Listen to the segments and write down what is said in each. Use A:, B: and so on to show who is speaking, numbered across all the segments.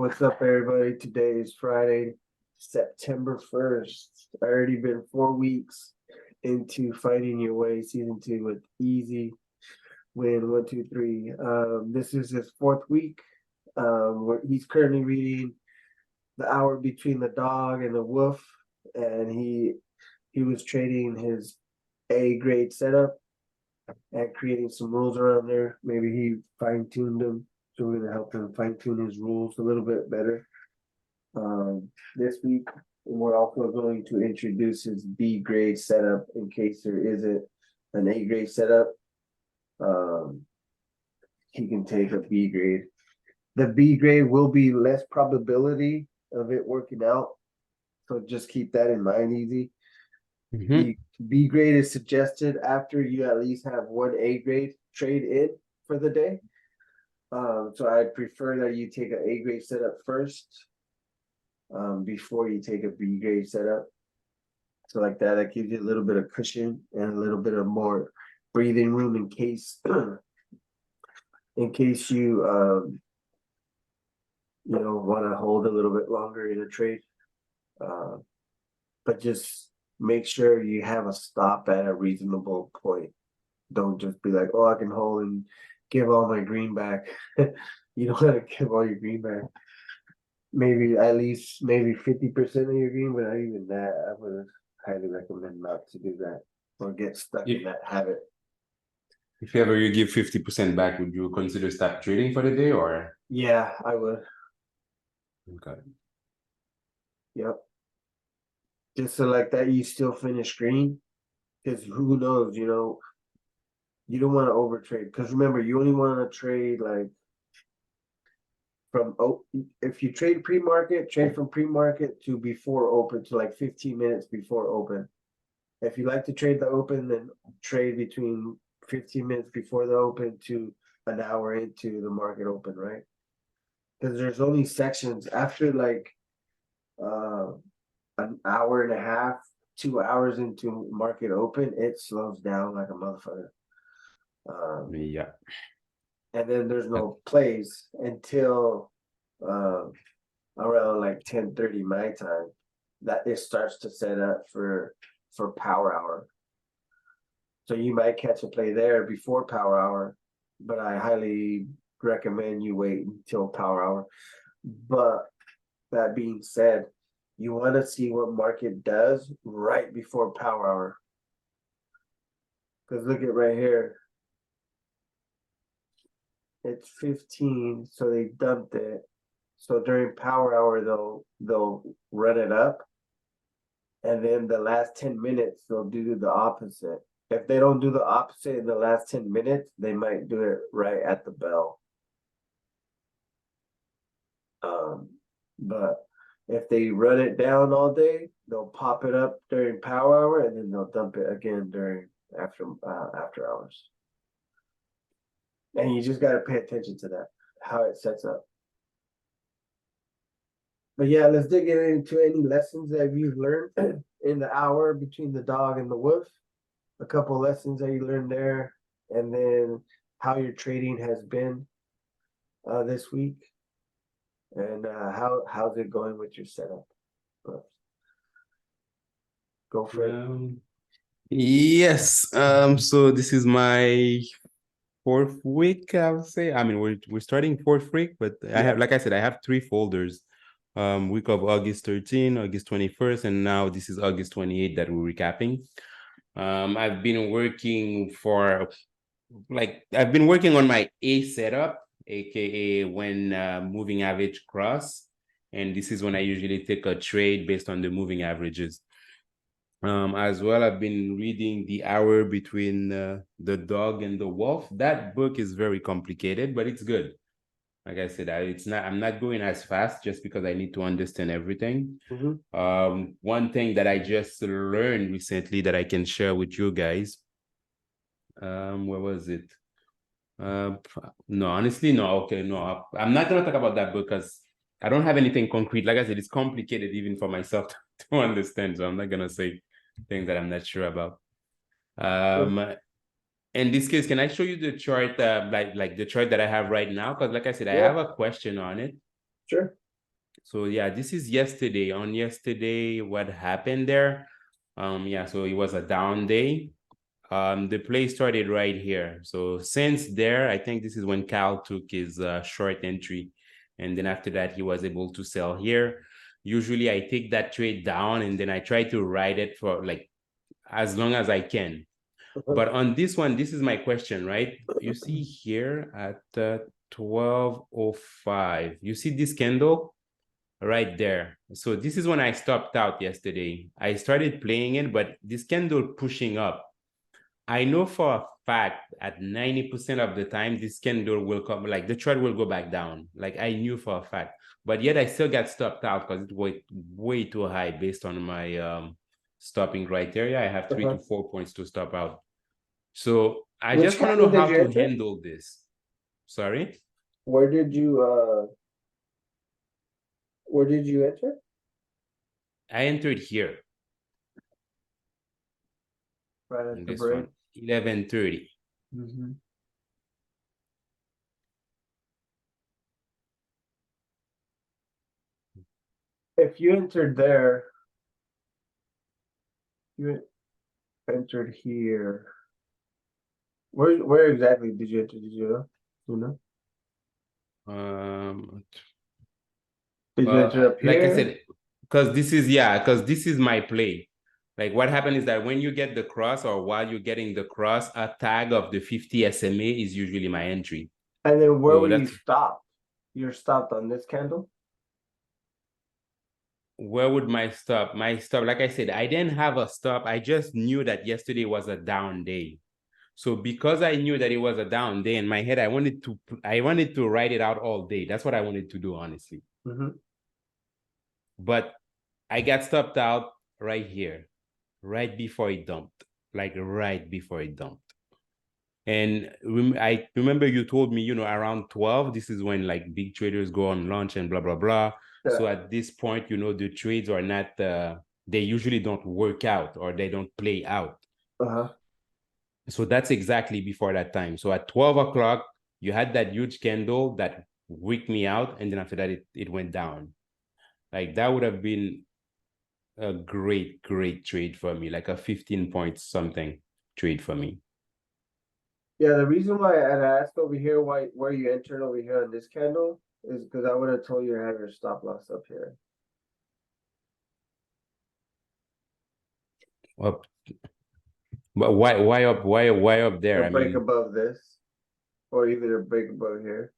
A: What's up, everybody? Today is Friday, September 1st. Already been 4 weeks into Fighting Your Way, season 2 with Easy Win 1, 2, 3. This is his 4th week. He's currently reading The Hour Between the Dog and the Wolf, and he was trading his A grade setup and creating some rules around there. Maybe he fine-tuned them. So we're gonna help him fine tune his rules a little bit better. This week we're also going to introduce his B grade setup in case there isn't an A grade setup. He can take a B grade. The B grade will be less probability of it working out. So just keep that in mind, Easy. The B grade is suggested after you at least have one A grade trade in for the day. So I'd prefer that you take an A grade setup first, before you take a B grade setup. So like that gives you a little bit of cushion and a little bit of more breathing room in case you want to hold a little bit longer in a trade. But just make sure you have a stop at a reasonable point. Don't just be like, oh, I can hold and give all my green back. You don't want to give all your green back. Maybe at least 50% of your green, but not even that. I would highly recommend not to do that or get stuck in that habit.
B: If ever you give 50% back, would you consider stop trading for the day or?
A: Yeah, I would.
B: Okay.
A: Yep. Just so like that, you still finish green. Because who knows, you don't want to overtrade. Because remember, you only want to trade like if you trade pre-market, trade from pre-market to before open, to like 15 minutes before open. If you like to trade the open, then trade between 15 minutes before the open to an hour into the market open, right? Because there's only sections after like an hour and a half, 2 hours into market open, it slows down like a motherfucker.
B: Yeah.
A: And then there's no plays until around like 10:30 my time that it starts to set up for power hour. So you might catch a play there before power hour, but I highly recommend you wait until power hour. But that being said, you want to see what market does right before power hour. Because look at right here. It's 15, so they dumped it. So during power hour, they'll run it up, and then the last 10 minutes they'll do the opposite. If they don't do the opposite in the last 10 minutes, they might do it right at the bell. But if they run it down all day, they'll pop it up during power hour, and then they'll dump it again during after hours. And you just got to pay attention to that, how it sets up. But yeah, let's dig into any lessons that you've learned in the hour between the dog and the wolf. A couple of lessons that you learned there, and then how your trading has been this week, and how's it going with your setup. Go for it.
B: Yes. So this is my 4th week, I would say. I mean, we're starting 4th week, but I have, like I said, I have 3 folders. Week of August 13, August 21st, and now this is August 28 that we're recapping. I've been working on my A setup, aka when moving average cross, and this is when I usually take a trade based on the moving averages. As well, I've been reading The Hour Between the Dog and the Wolf. That book is very complicated, but it's good. Like I said, I'm not going as fast just because I need to understand everything. One thing that I just learned recently that I can share with you guys. Where was it? No, honestly, no. Okay, no. I'm not gonna talk about that book because I don't have anything concrete. Like I said, it's complicated even for myself to understand. So I'm not gonna say things that I'm not sure about. In this case, can I show you the chart, like the chart that I have right now? Because like I said, I have a question on it.
A: Sure.
B: So yeah, this is yesterday. On yesterday, what happened there? Yeah, so it was a down day. The play started right here. So since there, I think this is when Cal took his short entry. And then after that, he was able to sell here. Usually I take that trade down and then I try to ride it for like as long as I can. But on this one, this is my question, right? You see here at 12:05, you see this candle right there. So this is when I stopped out yesterday. I started playing it, but this candle pushing up. I know for a fact at 90% of the time, this candle will come, like the chart will go back down. Like I knew for a fact, but yet I still got stopped out because it was way too high based on my stopping criteria. I have 3 to 4 points to stop out. So I
A: Which
B: just want to know
A: candle did
B: how
A: you
B: to
A: enter?
B: handle this. Sorry,
A: Where did you enter?
B: I entered here
A: Right at
B: in
A: the
B: this
A: break.
B: one, 11:30.
A: Mm-hmm. If you entered there, you entered here. Where exactly did you enter? Did you know? You know?
B: Um,
A: Did you enter up
B: like I
A: here?
B: said, because this is my play. Like what happened is that when you get the cross or while you're getting the cross, a tag of the 50 SMA is usually my entry.
A: And then where
B: So
A: were you
B: that's
A: stopped? You're stopped on this candle?
B: where would my stop? My stop, like I said, I didn't have a stop. I just knew that yesterday was a down day. So because I knew that it was a down day in my head, I wanted to write it out all day. That's what I wanted to do, honestly.
A: Mm-hmm.
B: But I got stopped out right here, right before it dumped, like right before it dumped. And I remember you told me, around 12, this is when like big traders go on lunch and blah, blah, blah.
A: Yeah.
B: So at this point, the trades are not, they usually don't work out or they don't play out.
A: Uh-huh.
B: So that's exactly before that time. So at 12 o'clock, you had that huge candle that wicked me out. And then after that, it went down. Like that would have been a great, great trade for me, like a 15 point something trade for me.
A: Yeah, the reason why I asked over here where you entered over here on this candle is because I would have told you to have your stop loss up here.
B: Up, but why up there?
A: A
B: I
A: break
B: mean,
A: above this, or even a break above here.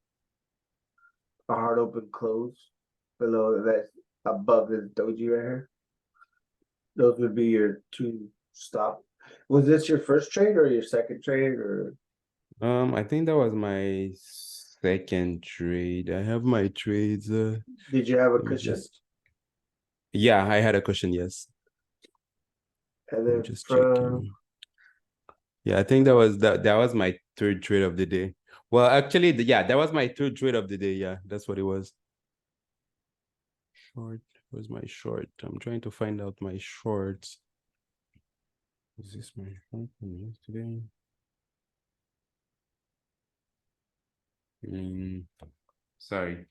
A: A hard open close below that above this doji right here. Those would be your two stop. Was this your first trade or your second trade or
B: I think that was my second trade. I have my trades.
A: did you have a
B: Let me
A: cushion?
B: just. Yeah, I had a cushion. Yes,
A: And
B: I'm
A: then
B: just
A: from
B: checking. Yeah, I think that was my third trade of the day. Well, actually, yeah, that was my third trade of the day. Yeah, that's what it was. Short. Where's my short? I'm trying to find out my shorts. Is this my short from yesterday? Sorry.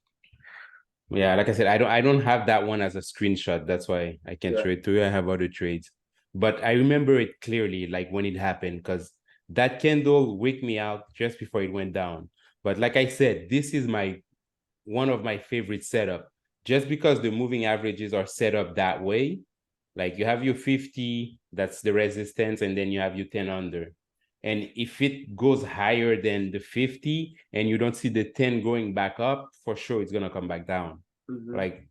B: Yeah, like I said, I don't have that one as a screenshot. That's why I can't show it to you. I have other trades. But I remember it clearly, like when it happened, because that candle waked me out just before it went down. But like I said, this is one of my favorite setup. Just because the moving averages are set up that way, like you have your 50, that's the resistance, and then you have your 10 under. And if it goes higher than the 50 and you don't see the 10 going back up, for sure it's gonna come back down. Like,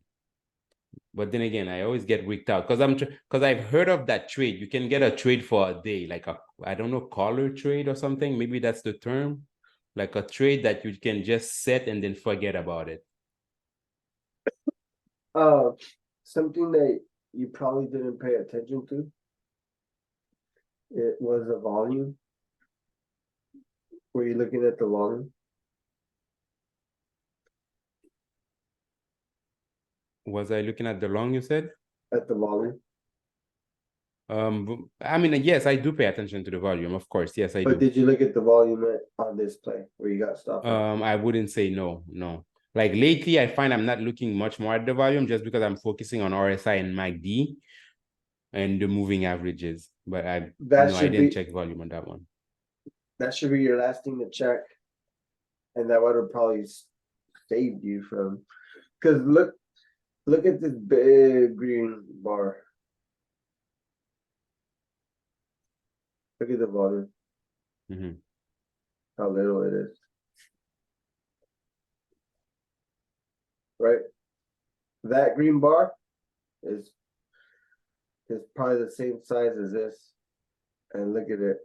B: but then again, I always get wicked out because I've heard of that trade. You can get a trade for a day, like I don't know, collar trade or something. Maybe that's the term. Like a trade that you can just set and then forget about it.
A: something that you probably didn't pay attention to. It was a volume. Were you looking at the volume?
B: Was I looking at the long, you said?
A: At the volume.
B: I mean, yes, I do pay attention to the volume, of course. Yes, I
A: But
B: do.
A: did you look at the volume on this play where you got stopped out?
B: I wouldn't say no. Like lately, I find I'm not looking much more at the volume just because I'm focusing on RSI and MACD and the moving averages. But I didn't check volume on that one.
A: That should be your last thing to check. And that would have probably saved you from, because look at this big green bar. Look at the volume.
B: Mm-hmm.
A: How little it is. Right? That green bar is probably the same size as this. And look at it.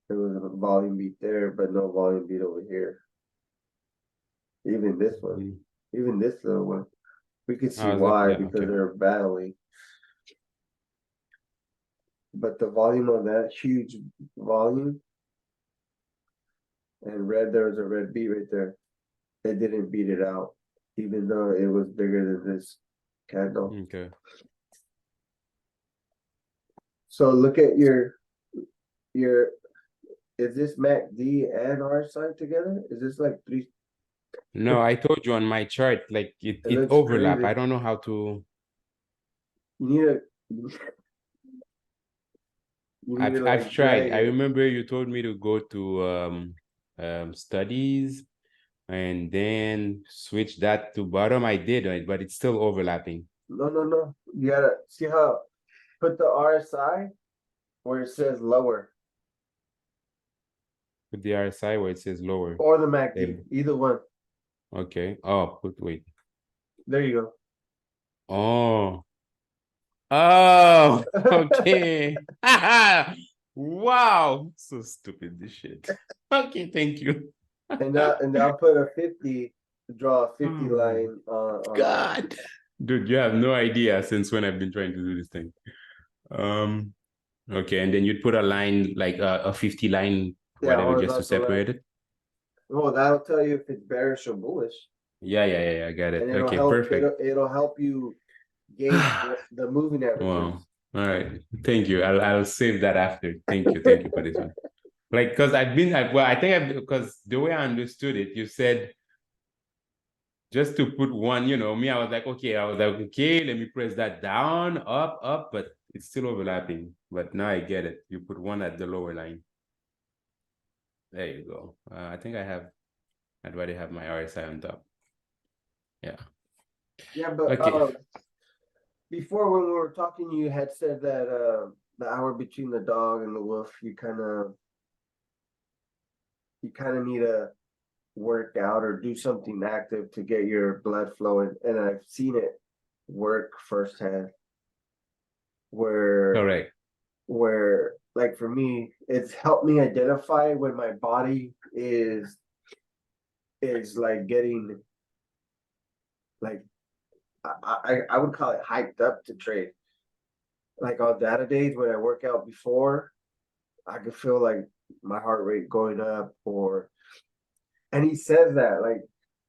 A: There was a volume beat there, but no volume beat over here. Even this one. Even this little one. We could see why, because they're battling. But the volume on that huge volume, and red, there was a red beat right there. It didn't beat it out, even though it was bigger than this candle.
B: Okay.
A: So look at your, is this MACD and RSI together? Is this like three?
B: No, I told you on my chart, like it
A: looks
B: overlap.
A: crazy.
B: I don't know how to.
A: You need to
B: I've tried. I
A: it.
B: remember you told me to go to studies and then switch that to bottom. I did, but it's still overlapping.
A: No. You gotta see how, put the RSI where it says lower.
B: Put the RSI where it says lower.
A: Or the MACD, either one.
B: Okay. Oh, wait.
A: There you
B: go. Oh, okay. Wow. So stupid, this shit. Okay, thank you.
A: and now put a 50, draw a 50 line on
B: God. Dude, you have no idea since when I've been trying to do this thing. Okay, and then you'd put a line, like a 50 line, whatever, just to separate it.
A: Well, that'll tell you if it's bearish or bullish.
B: Yeah, I got it.
A: And it'll
B: Okay,
A: help,
B: perfect.
A: it'll help you gauge the moving averages.
B: Wow. All right. Thank you. I'll save that after. Thank you for this one. Like, because because the way I understood it, you said just to put one, me, I was like, okay, let me press that down, up, but it's still overlapping. But now I get it. You put one at the lower line. There you go. I'd rather have my RSI on top. Yeah.
A: Yeah, but
B: okay.
A: Before when we were talking, you had said that the hour between the dog and the wolf, you kind of need to work out or do something active to get your blood flowing. And I've seen it work firsthand.
B: Correct.
A: Where like for me, it's helped me identify when my body is like getting like I would call it hyped up to trade. Like on data days when I work out before, I could feel like my heart rate going up, and he says that like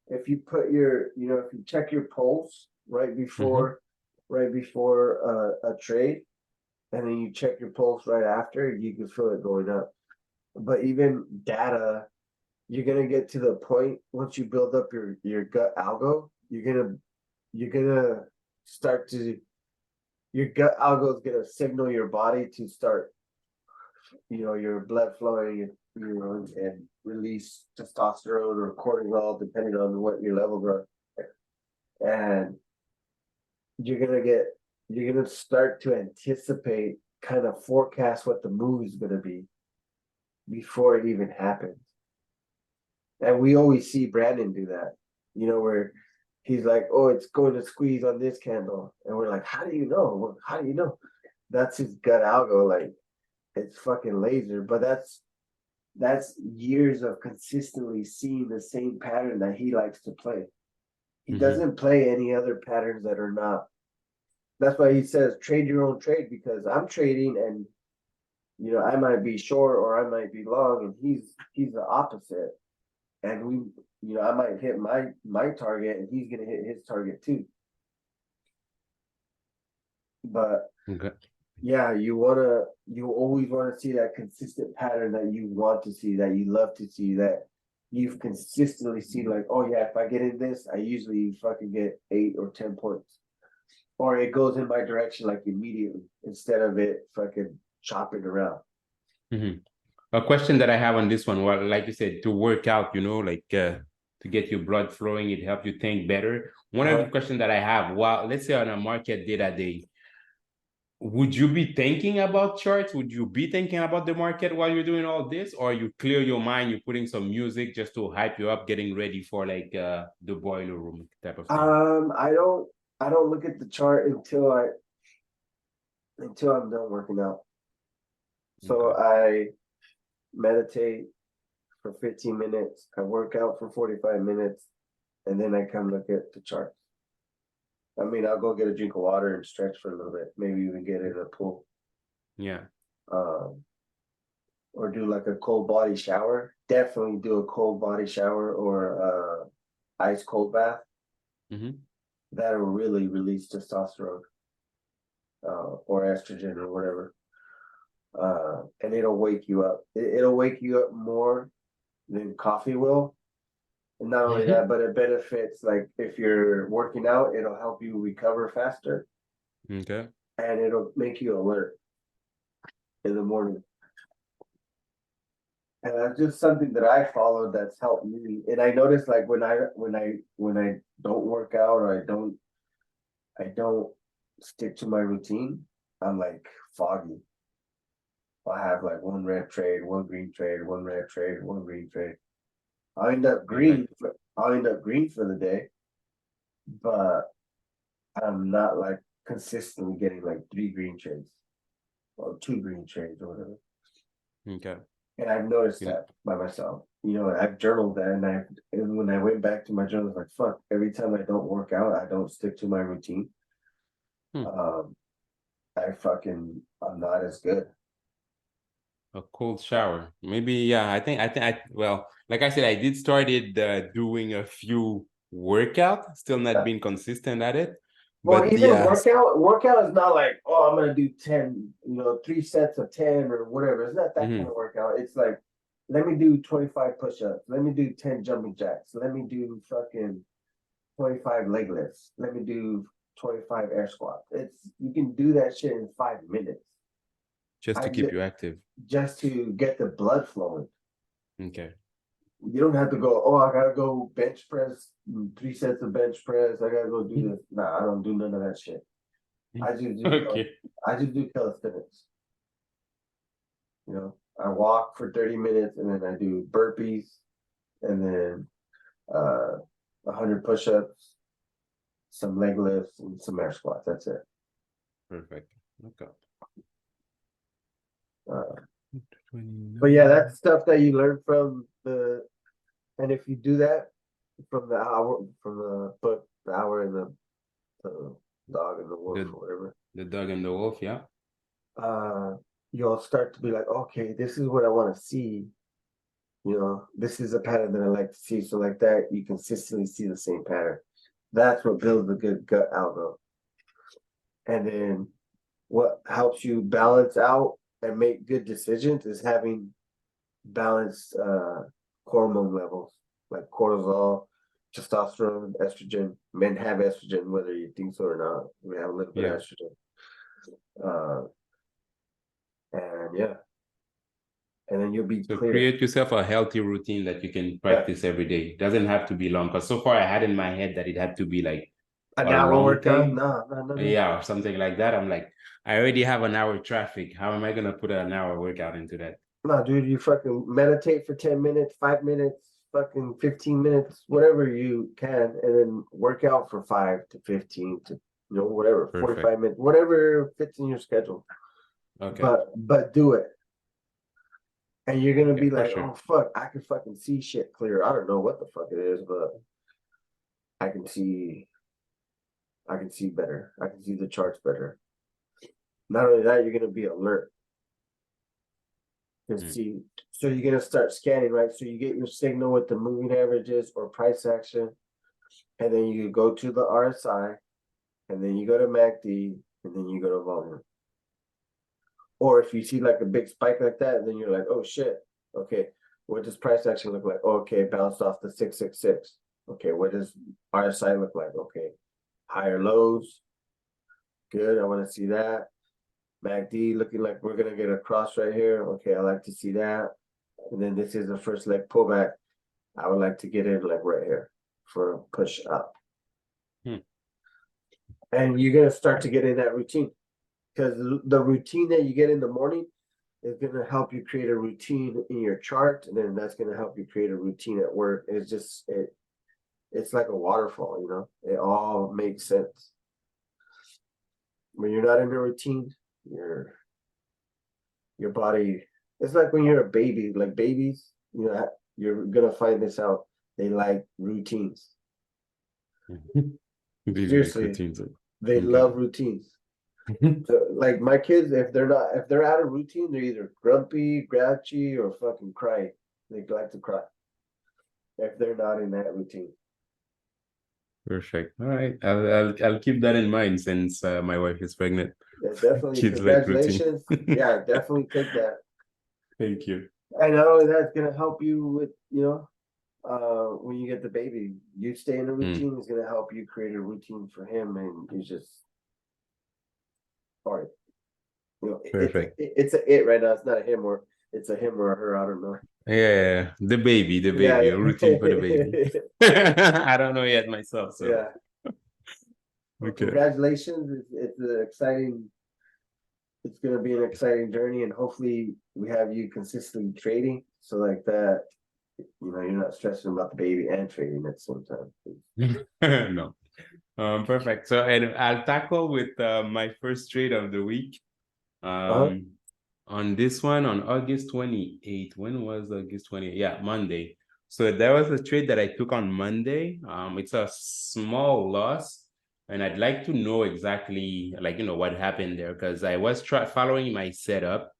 A: if you put your, if you check your pulse right before a trade, and then you check your pulse right after, you can feel it going up. But even data, you're gonna get to the point once you build up your gut algo, you're gonna start to, your gut algo is gonna signal your body to start, your blood flowing, and release testosterone or cortisol depending on what your levels are, and you're gonna start to anticipate, kind of forecast what the move is gonna be before it even happens. And we always see Brandon do that, where he's like, oh, it's going to squeeze on this candle. And we're like, how do you know? Well, how do you know? That's his gut algo. Like, it's fucking laser. But that's years of consistently seeing the same pattern that he likes to play. He doesn't play any other patterns that are not. That's why he says trade your own trade, because I'm trading and I might be short or I might be long, and he's the opposite. And I might hit my target and he's gonna hit his target too. But yeah, you always want to see that consistent pattern that you want to see, that you love to see, that you've consistently seen like, oh yeah, if I get in this, I usually fucking get 8 or 10 points. Or it goes in my direction like immediately instead of it fucking chopping around.
B: Mhm. A question that I have on this one, well, like you said, to work out, like to get your blood flowing, it helps you think better. One of the questions that I have, well, let's say on a market data day, would you be thinking about charts? Would you be thinking about the market while you're doing all this, or you clear your mind, you're putting some music just to hype you up, getting ready for like the boiler room type of thing?
A: I don't look at the chart until I'm done working out. So
B: Okay.
A: I meditate for 15 minutes, I work out for 45 minutes, and then I come look at the charts. I mean, I'll go get a drink of water and stretch for a little bit, maybe even get in a pool.
B: Yeah.
A: Um, or do like a cold body shower. Definitely do a cold body shower or ice cold bath.
B: Mm-hmm.
A: That'll really release testosterone or estrogen or whatever. And it'll wake you up. It'll wake you up more than coffee will. And not only that, but it benefits like if you're working out, it'll help you recover faster
B: Okay.
A: and it'll make you alert in the morning. And that's just something that I followed that's helped me. And I noticed like when I don't work out or I don't stick to my routine, I'm like foggy. I have like one red trade, one green trade, one red trade, one green trade. I'll end up green.
B: Perfect.
A: I'll end up green for the day, but I'm not like consistently getting like 3 green trades or 2 green trades or whatever.
B: Okay.
A: And I've noticed
B: You know,
A: that by myself. I've journaled that, and when I went back to my journal, I was like, fuck. Every time I don't work out, I don't stick to my routine.
B: hmm.
A: Um, I'm not as good.
B: A cold shower. Maybe, yeah, well, like I said, I did started doing a few workout, still not being consistent at it.
A: Well,
B: But
A: even
B: yeah.
A: workout is not like, oh, I'm gonna do 10, 3 sets of 10 or whatever. It's not that kind
B: Mm-hmm.
A: of workout. It's like, let me do 25 push-ups. Let me do 10 jumping jacks. Let me do fucking 25 leg lifts. Let me do 25 air squats. You can do that shit in 5 minutes.
B: Just
A: I
B: to keep
A: just
B: you active.
A: just to get the blood flowing.
B: Okay.
A: You don't have to go, oh, I gotta go bench press, 3 sets of bench press. I gotta go do this. Nah, I don't do none of that shit. I just do
B: Okay.
A: I just do calisthenics. I walk for 30 minutes and then I do burpees and then 100 push-ups, some leg lifts, and some air squats. That's it.
B: Perfect. Okay.
A: Uh, but yeah,
B: 29.
A: that's stuff that you learn and if you do that from the book, the hour and the dog and the wolf
B: The
A: or whatever,
B: the dog and the wolf, yeah.
A: uh, you'll start to be like, okay, this is what I want to see. This is a pattern that I like to see. So like that, you consistently see the same pattern. That's what builds a good gut algo. And then what helps you balance out and make good decisions is having balanced hormone levels like cortisol, testosterone, estrogen. Men have estrogen, whether you think so or not. We have a little bit of
B: Yeah.
A: estrogen. Uh, and yeah, and then you'll be
B: So
A: clear.
B: create yourself a healthy routine that you can
A: Yeah,
B: practice every day. It doesn't have to be long. Because so far I had in my head that it had to be like
A: an
B: a
A: hour
B: long
A: workout?
B: thing.
A: No, no, no, no.
B: Yeah, or something like that. I'm like, I already have an hour traffic. How am I gonna put an hour workout into that?
A: No, dude, you fucking meditate for 10 minutes, 5 minutes, fucking 15 minutes, whatever you can, and then work out for 5 to 15 to, whatever,
B: Perfect.
A: 45 minutes, whatever fits in your schedule.
B: Okay.
A: But do it. And you're gonna
B: Okay,
A: be
B: for
A: like,
B: sure.
A: oh fuck, I can fucking see shit clear. I don't know what the fuck it is, but I can see better. I can see the charts better. Not only that, you're gonna be alert to
B: Mm.
A: see. So you're gonna start scanning, right? So you get your signal with the moving averages or price action, and then you go to the RSI, and then you go to MACD, and then you go to volume. Or if you see like a big spike like that, then you're like, oh shit, okay, What does price action look like? Okay, bounced off the 666. Okay, what does RSI look like? Okay, higher lows. Good, I want to see that. MACD looking like we're gonna get a cross right here. Okay, I like to see that. And then this is the first leg pullback. I would like to get in like right here for a push up. And you're gonna start to get in that routine because the routine that you get in the morning is gonna help you create a routine in your chart, and then that's gonna help you create a routine at work. It's just it's like a waterfall, you know. It all makes sense. When you're not in a routine, your body, it's like when you're a baby, like babies, you know, you're gonna find this out. They like routines.
B: These like
A: Seriously,
B: routines.
A: they love routines. So, like my kids, if they're out of routine, they're either grumpy, grouchy, or fucking crying. They like to cry if they're not in that routine.
B: Perfect. All right. I'll keep that in mind since my wife is pregnant.
A: Yeah, definitely.
B: Kids like routine.
A: Congratulations. Yeah, definitely take that.
B: Thank you.
A: And not only that, it's gonna help you with, you know, when you get the baby, you stay in a routine is gonna help you create a routine for him, and you just, or you know,
B: Perfect.
A: it's a it right now. It's not a him or it's a him or a her. I don't know.
B: Yeah, the baby,
A: Yeah,
B: a routine for the baby. I don't know yet myself, so
A: yeah. Well,
B: okay.
A: congratulations! It's an exciting. It's gonna be an exciting journey, and hopefully we have you consistently trading, so like that, you know, you're not stressing about the baby and trading at the same time.
B: No. Perfect. So, and I'll tackle with my first trade of the week. On this one, on August 28th. When was August 28th? Yeah, Monday. So there was a trade that I took on Monday. It's a small loss, and I'd like to know exactly, like, you know, what happened there, because I was following my setup.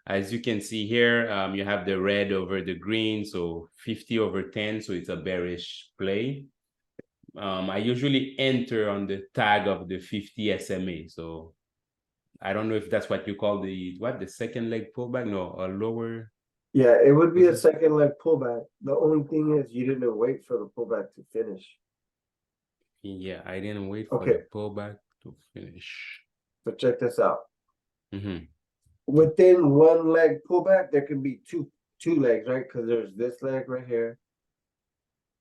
B: As you can see here, you have the red over the green, so 50 over 10, so it's a bearish play. I usually enter on the tag of the 50 SMA, so I don't know if that's what you call the second leg pullback. No, a lower.
A: Yeah, it would be a second leg pullback. The only thing is you didn't wait for the pullback to finish.
B: Yeah, I didn't wait for the pullback to finish.
A: So check this out. Within one leg pullback, there can be two legs, right? Because there's this leg right here,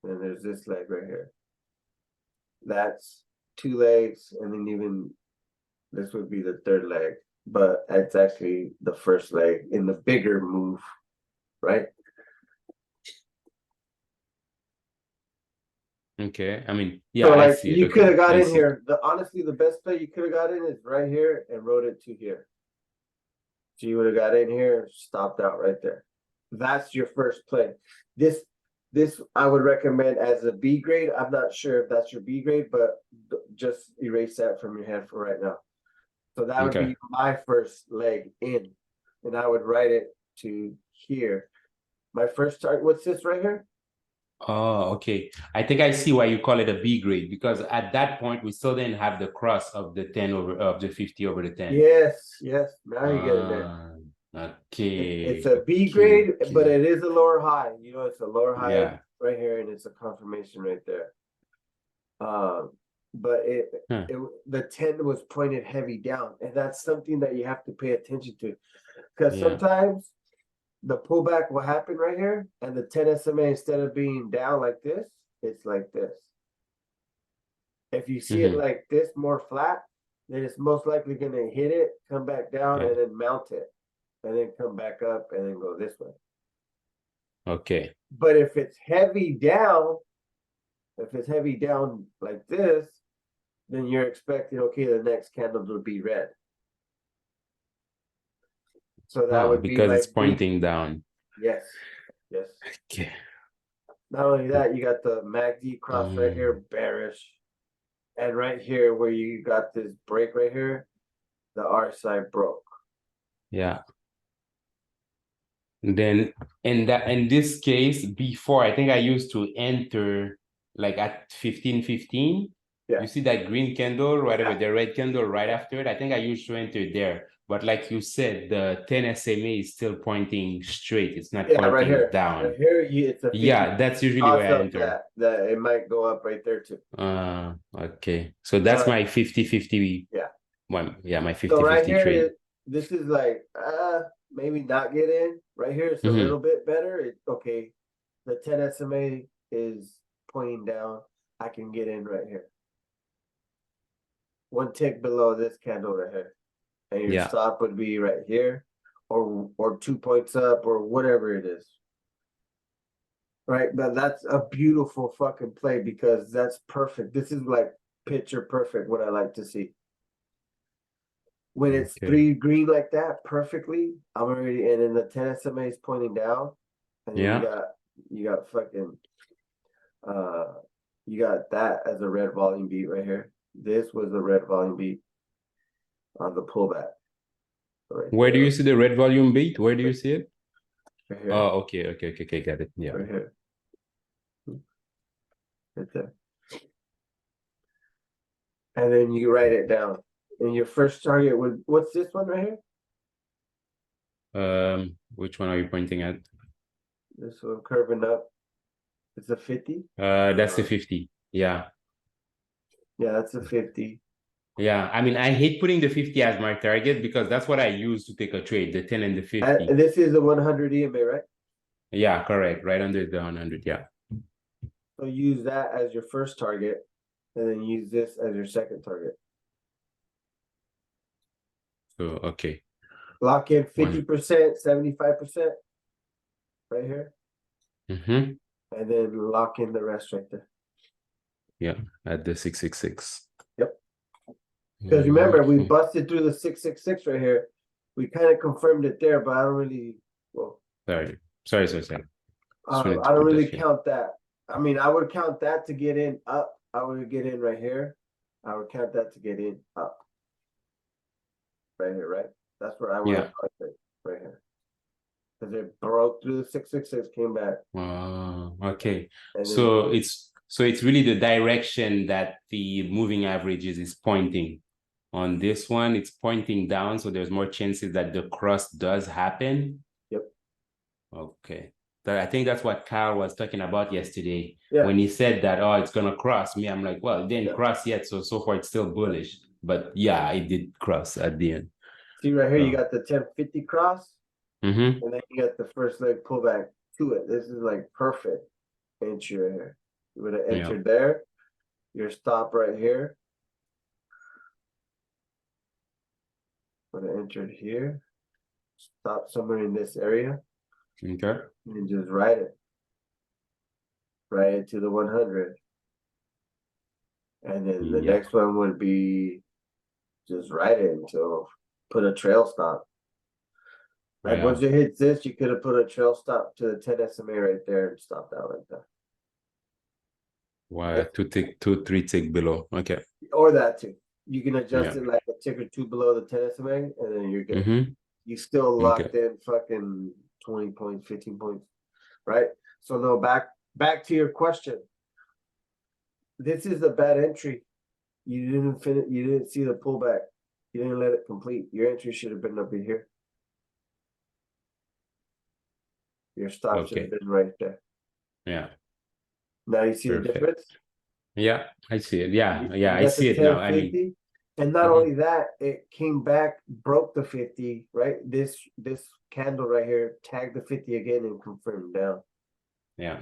A: and there's this leg right here. That's two legs, and then even this would be the third leg, but it's actually the first leg in the bigger move, right?
B: Okay, I mean, yeah,
A: so like
B: I see it.
A: You
B: Okay,
A: could have got
B: I
A: in
B: see.
A: here. Honestly, the best play you could have got in is right here and rode it to here. So you would have got in here, stopped out right there. That's your first play. This I would recommend as a B grade. I'm not sure if that's your B grade, but just erase that from your head for right now. So that would be my first leg in, and I would write it to here. My first target. What's this right here?
B: Oh, okay. I think I see why you call it a B grade, because at that point we still didn't have the cross of the 10 over of the 50 over the 10.
A: Yes. Now you get it there.
B: Okay.
A: It's a B grade, but it is a lower high. You know, it's a lower high right here, and it's a confirmation right there. But the 10 was pointed heavy down, and that's something that you have to pay attention to, because sometimes the pullback will happen right here, and the 10 SMA, instead of being down like this, it's like this. If you see it like this, more flat, then it's most likely going to hit it, come back down, and then mount it, and then come back up, and then go this way.
B: Okay.
A: But if it's heavy down like this, then you're expecting, okay, the next candle will be red. So that would be
B: because
A: like
B: it's pointing down.
A: Yes.
B: Okay.
A: Not only that, you got the MACD cross right here, bearish. And right here where you got this break right here, the RSI broke.
B: Yeah. Then in this case, before, I think I used to enter like at 15:15.
A: Yeah.
B: You see that green candle, whatever, the red candle right after it. I think I used to enter there. But like you said, the 10 SMA is still pointing straight. It's not
A: Yeah, right
B: pointing
A: here.
B: down.
A: Right here, it's a 50
B: Yeah, that's usually where I
A: toss-up
B: enter.
A: that it might go up right there too.
B: Okay. So that's my 50-50
A: Yeah.
B: one. Yeah, my
A: So right
B: 50-50
A: here,
B: trade.
A: this is like maybe not get in. Right here, it's a
B: Mhm.
A: little bit better. Okay, the 10 SMA is pointing down. I can get in right here. One tick below this candle right here, and your
B: Yeah.
A: stop would be right here, or 2 points up, or whatever it is. Right, but that's a beautiful fucking play because that's perfect. This is like picture perfect. What I like to see. When it's
B: Okay.
A: 3 green like that perfectly, I'm already and then the 10 SMA is pointing down, and then
B: Yeah.
A: you got fucking you got that as a red volume beat right here. This was the red volume beat on the pullback. Right
B: Where do
A: there,
B: you see the red volume beat? Where do you see it?
A: right here,
B: Oh, okay, got it. Yeah.
A: right here, right there. And then you write it down. And your first target would what's this one right here?
B: Which one are you pointing at?
A: This one curving up. It's a 50.
B: That's the 50. Yeah.
A: Yeah, that's a 50.
B: Yeah. I mean, I hate putting the 50 as my target because that's what I use to take a trade, the 10 and the 50.
A: And this is a 100 EMA, right?
B: Yeah, correct. Right under the 100. Yeah.
A: So use that as your first target, and then use this as your second target.
B: So, okay.
A: Lock in 50%, 75% right here.
B: Mm-hmm.
A: And then lock in the rest right there.
B: Yeah, at the 666.
A: Yep. Because remember, we busted through the 666 right here. We kind of confirmed it there, but I don't really, well.
B: Sorry.
A: I don't really count that. I mean, I would count that to get in up. I would get in right here. I would count that to get in up. Right here, right? That's where I would have put it, right here. Because it broke through the 666, came back.
B: Okay.
A: And
B: So it's really the direction that the moving averages is pointing. On this one, it's pointing down, so there's more chances that the cross does happen.
A: Yep.
B: Okay. I think that's what Kyle was talking about yesterday.
A: Yeah.
B: When he said that, oh, it's gonna cross me. I'm like, well, it didn't cross yet, so far it's still bullish. But yeah, it did cross at the end.
A: See right here, you got the 1050 cross,
B: Mm-hmm.
A: and then you got the first leg pullback to it. This is like perfect entry right here. You would have entered there. Your stop right here. Would have entered here. Stop somewhere in this area.
B: Okay.
A: And just write it. Write it to the 100. And then the next one would be just write it until put a trail stop. Like once it hits this, you could have put a trail stop to the 10 SMA right there and stopped out like that.
B: Wow, 3 tick below. Okay.
A: Or that too. You can adjust it like a tick or two below the 10 SMA, and then you're good.
B: Mm-hmm.
A: You still locked in fucking 20 points, 15 points, right? So no, back to your question. This is a bad entry. You didn't finish. You didn't see the pullback. You didn't let it complete. Your entry should have been up in here. Your stop should have been right there.
B: Yeah.
A: Now you see the difference?
B: Yeah, I see it. Yeah, I
A: got
B: see
A: the
B: it now.
A: 1050, and not only that, it came back, broke the 50, right? This candle right here tagged the 50 again and confirmed down.
B: Yeah.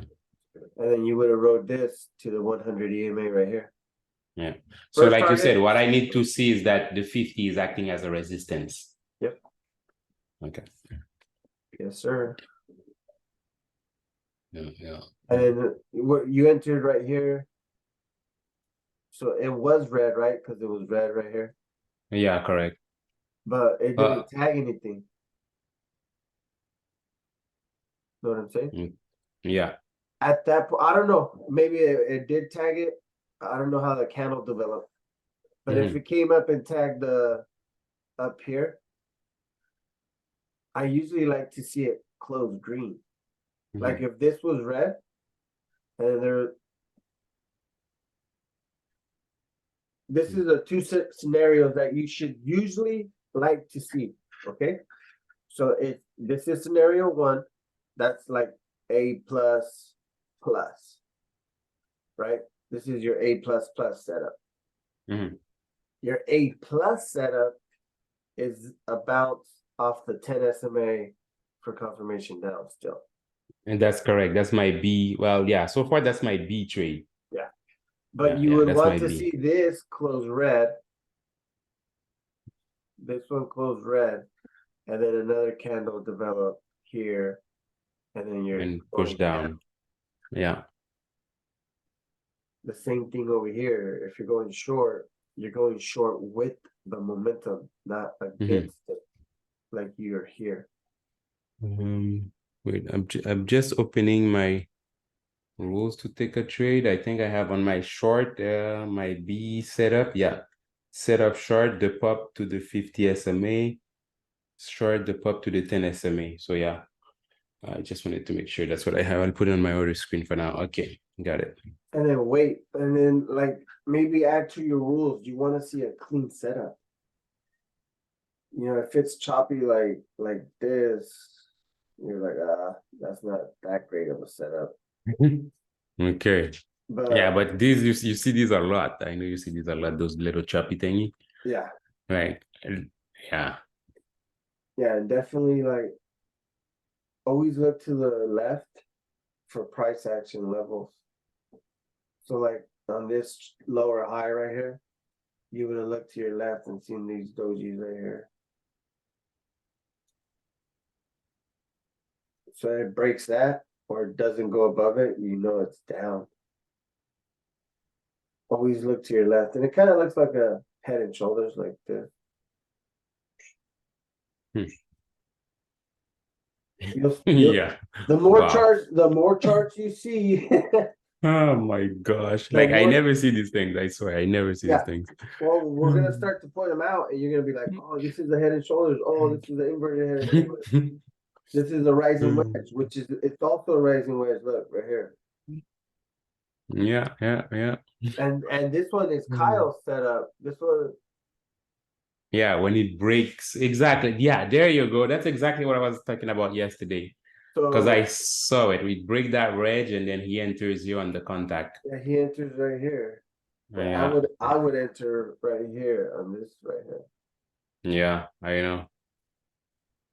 A: And then you would have rode this to the 100 EMA right here.
B: Yeah. So like you said, what I need to see is that the 50 is acting as a resistance.
A: Yep.
B: Okay.
A: Yes, sir.
B: Yeah.
A: And then what you entered right here. So it was red, right? Because it was red right here.
B: Yeah, correct.
A: But it didn't tag anything. Know what I'm saying?
B: Yeah.
A: At that point, I don't know. Maybe it did tag it. I don't know how the candle developed. But if it came up and tagged up here, I usually like to see it close green. Like if this was red, and this is the two scenarios that you should usually, like to see. Okay. So if this is scenario one, that's like A plus plus, right? This is your A plus plus setup.
B: Mhm.
A: Your A plus setup is a bounce off the 10 SMA for confirmation down still.
B: And that's correct. That's my B. Well, yeah, so far that's my B trade.
A: Yeah. But you
B: Yeah,
A: would
B: that's
A: want
B: my
A: to
B: B.
A: see this close red. This one close red. And then another candle develop here. And then you're
B: And push
A: going down.
B: down. Yeah.
A: The same thing over here. If you're going short with the momentum, not against it, like you're here.
B: Wait, I'm just opening my rules to take a trade. I think I have on my short, my B setup. Yeah. Setup short, the pop to the 50 SMA, short, the pop to the 10 SMA. So yeah, I just wanted to make sure that's what I have. I'll put it on my other screen for now. Okay, got it.
A: And then wait, and then like maybe add to your rules. You want to see a clean setup. You know, if it's choppy like this, you're like, that's not that great of a setup.
B: Okay.
A: But
B: Yeah, but these you see these a lot. I know you see these a lot, those little choppy thingy.
A: yeah.
B: Right. Yeah.
A: Yeah, and definitely like always look to the left for price action levels. So like on this lower high right here, you would have looked to your left and seen these dojis right here. So it breaks that or it doesn't go above it, you know it's down. Always look to your left. And it kind of looks like a head and shoulders like this.
B: Yeah.
A: The more
B: Wow.
A: charts you see,
B: Oh my gosh.
A: the
B: Like I
A: more,
B: never see these things. I swear I never see these
A: yeah.
B: things.
A: Well, we're gonna start to point them out, and you're gonna be like, "Oh, this is the head and shoulders. Oh, this is the inverted head and shoulders. This is the rising wedge, which is it's also a rising wedge. Look right here."
B: Yeah, yeah.
A: And this one is Kyle's setup. This one,
B: Yeah, when it breaks. Exactly. Yeah, there you go. That's exactly what I was talking about yesterday. Because I
A: so
B: saw it. We break that wedge and then he enters you on the contact.
A: yeah, he enters right here. But
B: Yeah.
A: I would enter right here on this right here.
B: Yeah, I know.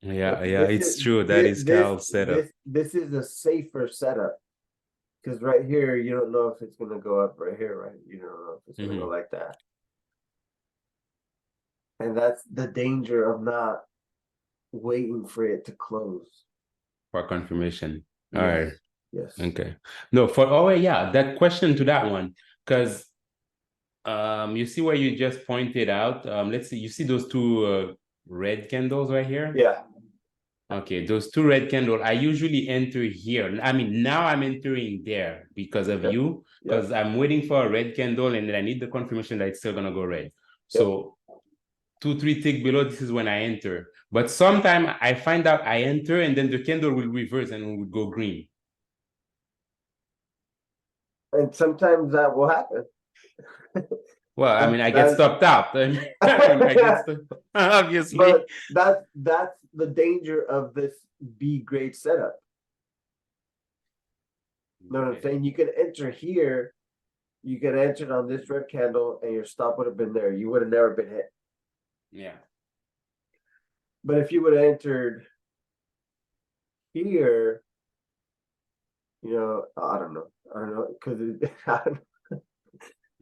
B: Yeah,
A: But
B: yeah, it's true. That is Cal's setup.
A: this is a safer setup because right here you don't know if it's gonna go up right here, right? You don't know if it's gonna go like that. And that's the danger of not waiting for it to close.
B: For confirmation.
A: Yes.
B: All right.
A: Yes.
B: Okay. No, yeah, that question to that one. Because you see where you just pointed out. Let's see, you see those two red candles right here?
A: Yeah.
B: Okay, those two red candles, I usually enter here. I mean, now I'm entering there because of you, because I'm waiting for a red candle and then I need the confirmation that it's still gonna go red. So 2-3 tick below, this is when I enter. But sometimes I find out I enter and then the candle will reverse and will go green.
A: And sometimes that will happen.
B: Well, I mean, I get stopped out. I mean, I get stopped, obviously.
A: But that's the danger of this B grade setup. You know what I'm saying? You can enter here, you can enter on this red candle, and your stop would have been there. You would have never been hit.
B: Yeah.
A: But if you would have entered here, you know, I don't know, because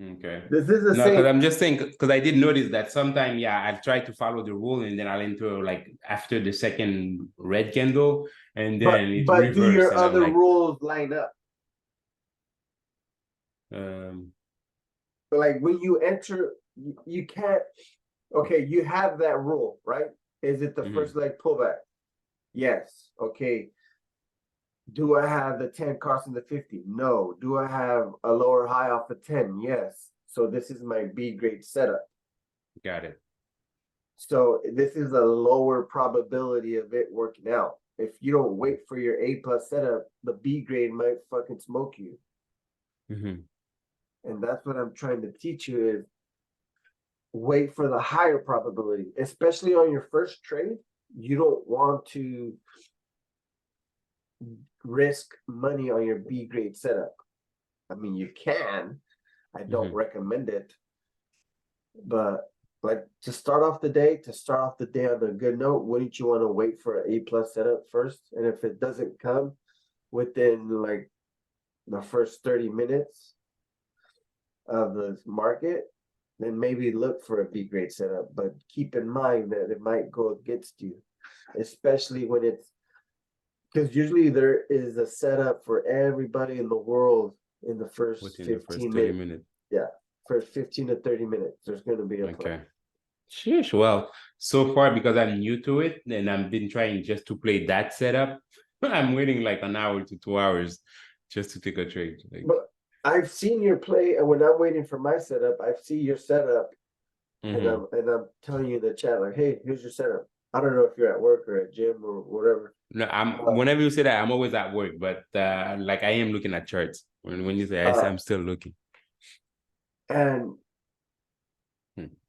B: okay.
A: This is the
B: no,
A: same.
B: because I'm just saying, because I did notice that sometimes, yeah, I've tried to follow the rule and then I'll enter like after the second red candle and then it
A: but do your
B: and
A: other
B: like,
A: rules line up? Like when you enter, you can't. Okay, you have that rule, right? Is it the first leg pullback? Yes. Okay. Do I have the 10 crossing the 50? No. Do I have a lower high off the 10? Yes. So this is my B grade setup.
B: Got it.
A: So this is a lower probability of it working out. If you don't wait for your A plus setup, the B grade might fucking smoke you. And that's what I'm trying to teach you is wait for the higher probability, especially on your first trade. You don't want to risk money on your B grade setup. I mean, you can. I don't recommend it, but like to start off the day on a good note, wouldn't you want to wait for an A+ setup first? And if it doesn't come within like the first 30 minutes of the market, then maybe look for a B grade setup. But keep in mind that it might go against you, especially when it's because usually there is a setup for everybody in the world in the first
B: within
A: 15
B: the first 30
A: minutes.
B: minutes.
A: Yeah, first 15 to 30 minutes. There's going to be a play.
B: Okay. Sheesh. Well, so far because I'm new to it and I've been trying just to play that setup, I'm waiting like an hour to 2 hours just to take a trade. Like,
A: But I've seen your play, and when I'm waiting for my setup, I see your setup, and I'm telling you in the chat like, "Hey, here's your setup." I don't know if you're at work or at gym or whatever.
B: no, whenever you say that, I'm always at work, but like I am looking at charts. When you say I'm still looking.
A: And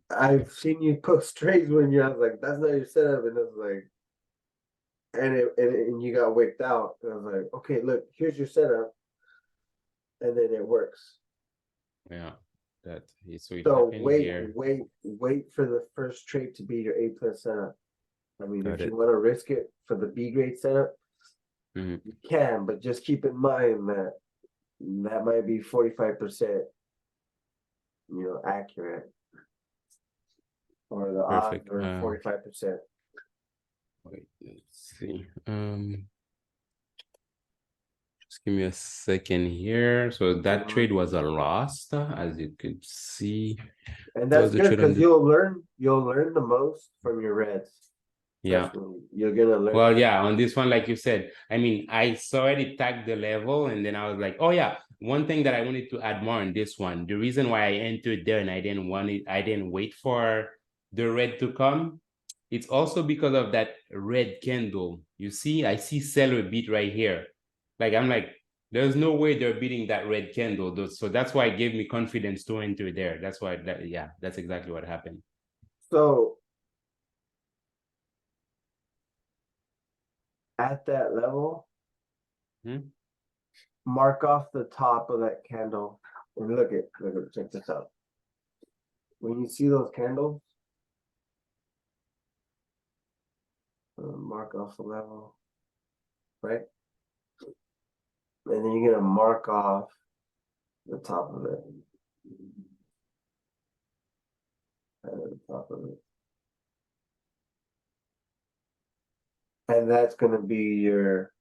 A: I've seen you post trades when you're like, "That's not your setup," and it's like, and you got wicked out. And I was like, "Okay, look, here's your setup," and then it works.
B: Yeah, that is so.
A: So
B: Here.
A: wait for the first trade to be your A+ setup. I mean,
B: Got
A: if
B: it.
A: you want to risk it for the B grade setup, you can, but just keep in mind that that might be 45%, accurate, or the odds
B: Perfect.
A: are 45%.
B: Wait, let's see. Just give me a second here. So that trade was a loss, as you could see.
A: And that's good because you'll learn the most from your reds.
B: Yeah.
A: You're gonna learn.
B: Well, yeah, on this one, like you said, I mean, I saw it tag the level, and then I was like, oh yeah, one thing that I wanted to add more on this one, the reason why I entered there and I didn't wait for the red to come, it's also because of that red candle. You see, I see seller beat right here. Like, I'm like, there's no way they're beating that red candle. So that's why it gave me confidence to enter there. That's why, that's exactly what happened.
A: So at that level, mark off the top of that candle and look at, check this out. When you see those candles, mark off the level, right? And then you're gonna mark off the top of it. And the top of it. And that's gonna be your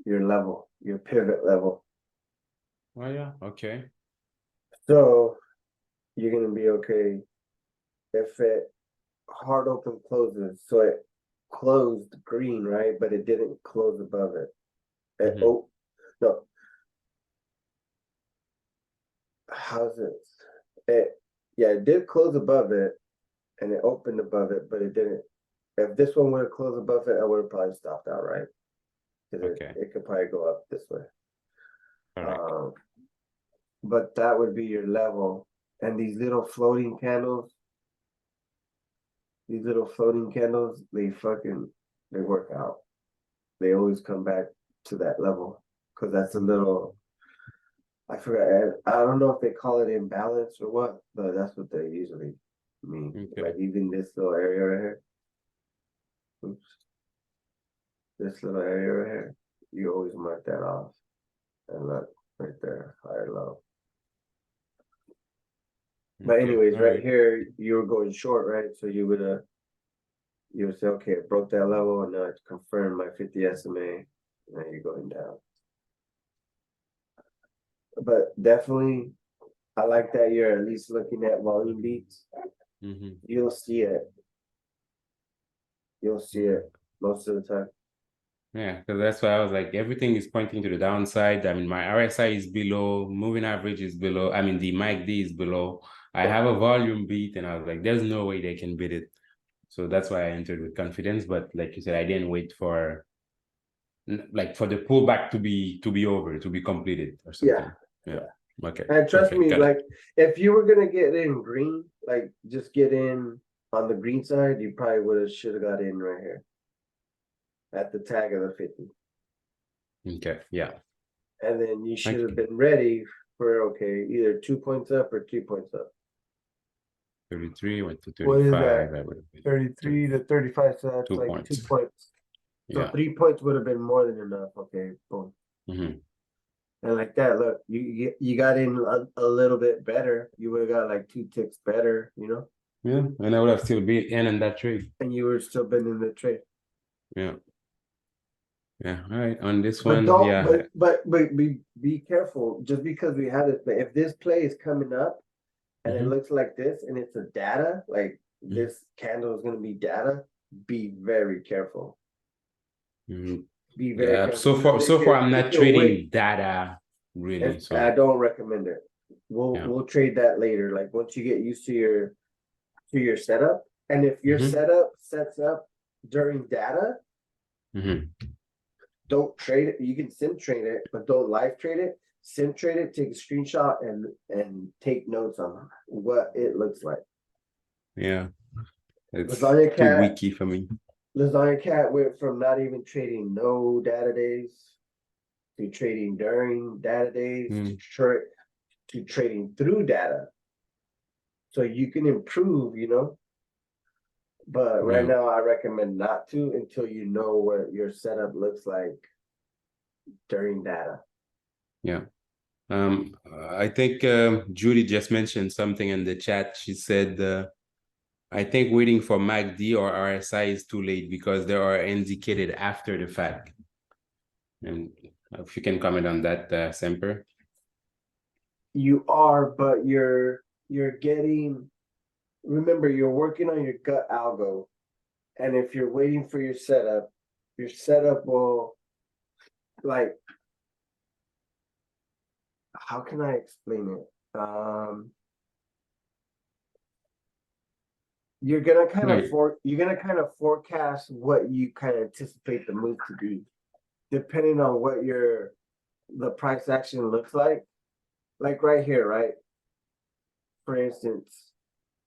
A: level, your pivot level.
B: Oh yeah, okay.
A: So you're gonna be okay if it hard open closes. So it closed green, right? But it didn't close above it. Oh no. How's it? It did close above it and it opened above it, but it didn't. If this one would have closed above it, I would have probably stopped out, right? Because it could probably go up this way. But that would be your level. And these little floating candles, they work out. They always come back to that level because that's a little, I forgot, I don't know if they call it imbalance or what, but that's what they usually mean. Like even this little area right here. Oops. This little area right here, you always mark that off. And look, right there, higher low. But anyways, right here, you were going short, right? So you would say, okay, it broke that level, and now it's confirmed my 50 SMA. Now you're going down. But definitely, I like that you're at least looking at volume beats. You'll see it. You'll see it most of the time.
B: Yeah, because that's why I was like, everything is pointing to the downside. I mean, my RSI is below, moving average is below. I mean, the MACD is below. I have a volume beat, and I was like, there's no way they can beat it. So that's why I entered with confidence. But like you said, I didn't wait for the pullback to be over, to be completed or something. Yeah. Okay.
A: And trust
B: Perfect.
A: me,
B: Got it.
A: like if you were gonna get in green, like just get in on the green side, you probably should have got in right here at the tag of the 50.
B: Okay. Yeah.
A: And then you should have
B: Okay.
A: been ready for either 2 points up or 3 points up.
B: 33 went to
A: What is that?
B: 35. That would have been
A: 33 to 35, so that's
B: 2
A: like 2
B: points.
A: points. So
B: Yeah.
A: 3 points would have been more than enough. Okay, boom.
B: Mm-hmm.
A: And like that, look, you got in a little bit better. You would have got like 2 ticks better,
B: Yeah. And I would have still been in that trade.
A: and you would still been in the trade.
B: Yeah. Yeah. All right. On this
A: But
B: one,
A: don't,
B: yeah.
A: but be careful. Just because we had it, but if this play is coming up and it
B: Mm-hmm.
A: looks like this and it's a data, like this candle is going to be data, be very careful.
B: Mm-hmm.
A: Be very
B: Yeah.
A: careful.
B: So far, I'm
A: It
B: not
A: can wait.
B: trading data really.
A: If I
B: So
A: don't recommend it.
B: yeah.
A: We'll trade that later. Like once you get used to your setup. And if your
B: Mm-hmm.
A: setup sets up during data,
B: Mm-hmm.
A: don't trade it. You can sim trade it, but don't live trade it. Sim trade it, take a screenshot and take notes on what it looks like.
B: Yeah. It's
A: Lasagna
B: too
A: Cat,
B: wiki for me.
A: Lasagna Cat went from not even trading no data days to trading during data days to trading through data. So you can improve, But right
B: Yeah.
A: now, I recommend not to until you know what your setup looks like during data.
B: Yeah. I think Judy just mentioned something in the chat. She said, I think waiting for MACD or RSI is too late because they are indicated after the fact. And if you can comment on that, Semper.
A: You are, but you're getting. Remember, you're working on your gut algo, and if you're waiting for your setup will like. How can I explain it? You're gonna kind of
B: Right.
A: forecast what you kind of anticipate the move to be, depending on what the price action looks like. Like right here, right? For instance,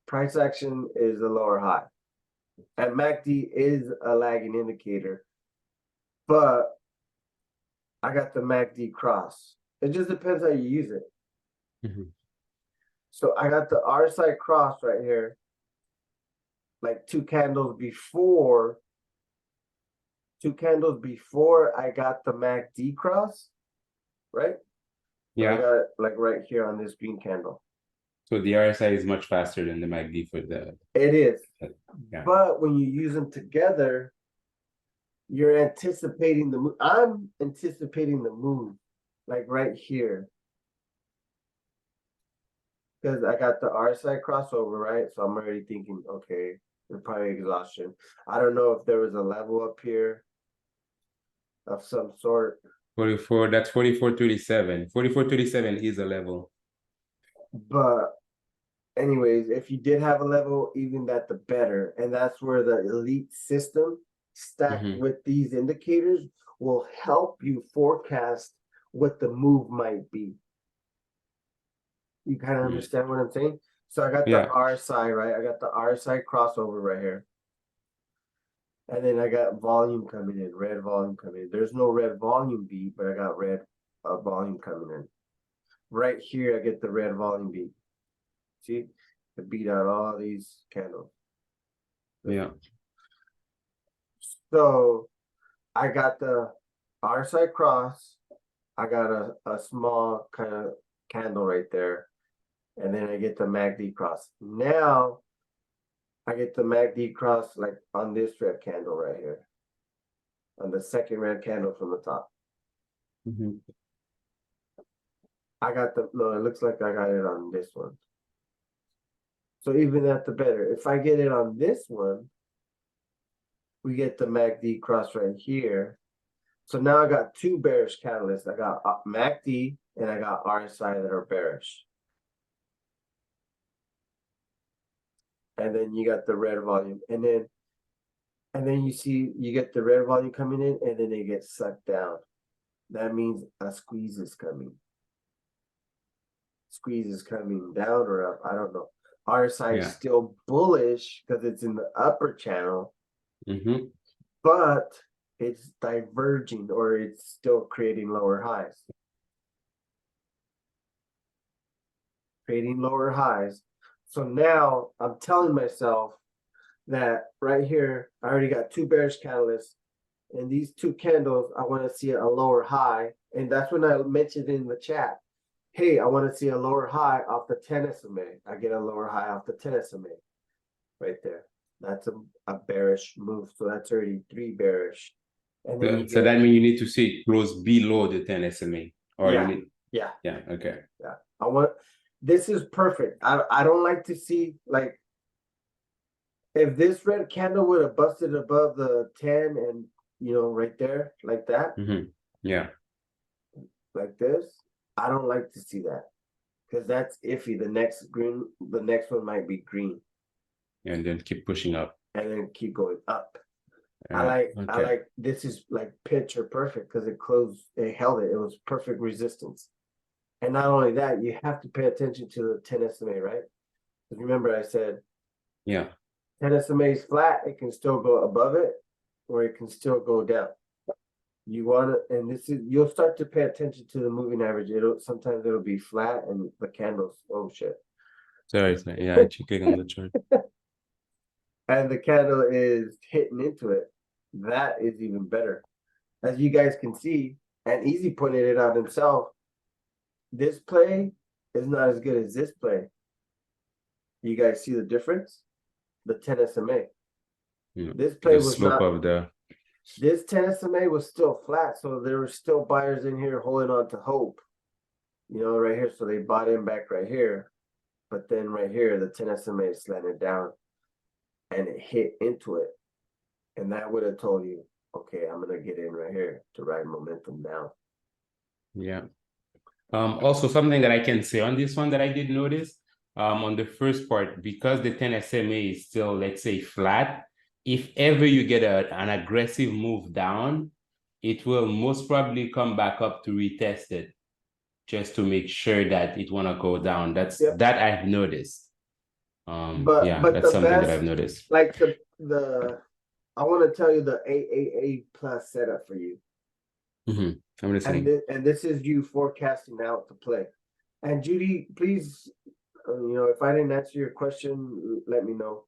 A: price action is a lower high, and MACD is a lagging indicator, but I got the MACD cross. It just depends how you use it.
B: Mm-hmm.
A: So I got the RSI cross right here, like two candles before I got the MACD cross, right? So I
B: Yeah.
A: got it like right here on this green candle.
B: So the RSI is much faster than the MACD for the.
A: It is.
B: Yeah.
A: But when you use them together, you're anticipating the move. I'm anticipating the move, like right here. Because I got the RSI crossover, right? So I'm already thinking, okay, there's probably exhaustion. I don't know if there was a level up here of some sort.
B: 44, that's 44.37. 44.37 is a level.
A: But anyways, if you did have a level, even that the better. And that's where the elite system stacked with these indicators will help you forecast what the move might be. You kind of understand what I'm saying? So I got the RSI, right? I got the RSI crossover right here. And then I got volume coming in, red volume coming in. There's no red volume beat, but I got red volume coming in. Right here, I get the red volume beat. See? I beat out all these candles.
B: Yeah.
A: So I got the RSI cross. I got a small kind of candle right there. And then I get the MACD cross. Now I get the MACD cross like on this red candle right here. On the second red candle from the top. I got no, it looks like I got it on this one. So even at the better. If I get it on this one, we get the MACD cross right here. So now I got two bearish catalysts. I got MACD and I got RSI that are bearish. And then you got the red volume. And then you see you get the red volume coming in and then it gets sucked down. That means a squeeze is coming. squeeze is coming down or up. I don't know. RSI
B: Yeah.
A: is still bullish because it's in the upper channel,
B: Mm-hmm.
A: but it's diverging or it's still creating lower highs. Creating lower highs. So now I'm telling myself that right here, I already got two bearish catalysts. And these two candles, I want to see a lower high. And that's when I mentioned in the chat, hey, I want to see a lower high off the 10 SMA. I get a lower high off the 10 SMA right there. That's a bearish move. So that's already three bearish. And then you
B: So
A: get,
B: that means you need to see it close below the 10 SMA, or you need,
A: yeah.
B: Okay.
A: Yeah. This is perfect. I don't like to see, like, if this red candle would have busted above the 10 and, right there, like that,
B: Mm-hmm. Yeah.
A: like this, I don't like to see that because that's iffy. The next one might be green
B: And then keep pushing up.
A: and then keep going up.
B: Okay.
A: I like this is like picture perfect because it held it. It was perfect resistance. And not only that, you have to pay attention to the 10 SMA, right? Because remember I said
B: Yeah.
A: 10 SMA is flat, it can still go above it or it can still go down. You want to, and this is, you'll start to pay attention to the moving average. Sometimes it'll be flat and the candles, oh shit.
B: Sorry. Yeah, I click on the chart.
A: And the candle is hitting into it. That is even better. As you guys can see, and Easy pointed it out himself, this play is not as good as this play. You guys see the difference? The 10 SMA. This play
B: The
A: was
B: slope
A: not,
B: of the,
A: this 10 SMA was still flat, so there were still buyers in here holding on to hope. Right here. So they bought in back right here. But then right here, the 10 SMA slanted down and it hit into it. And that would have told you, okay, I'm going to get in right here to ride momentum down.
B: yeah. Also something that I can say on this one that I did notice, on the first part, because the 10 SMA is still, let's say, flat, if ever you get an aggressive move down, it will most probably come back up to retest it, just to make sure that it want to go down. That I've noticed. Yeah,
A: But
B: that's
A: the
B: something that
A: best,
B: I've noticed.
A: like I want to tell you the AAA plus setup for you.
B: I'm listening.
A: And this is you forecasting out the play. And Judy, please, if I didn't answer your question, let me know.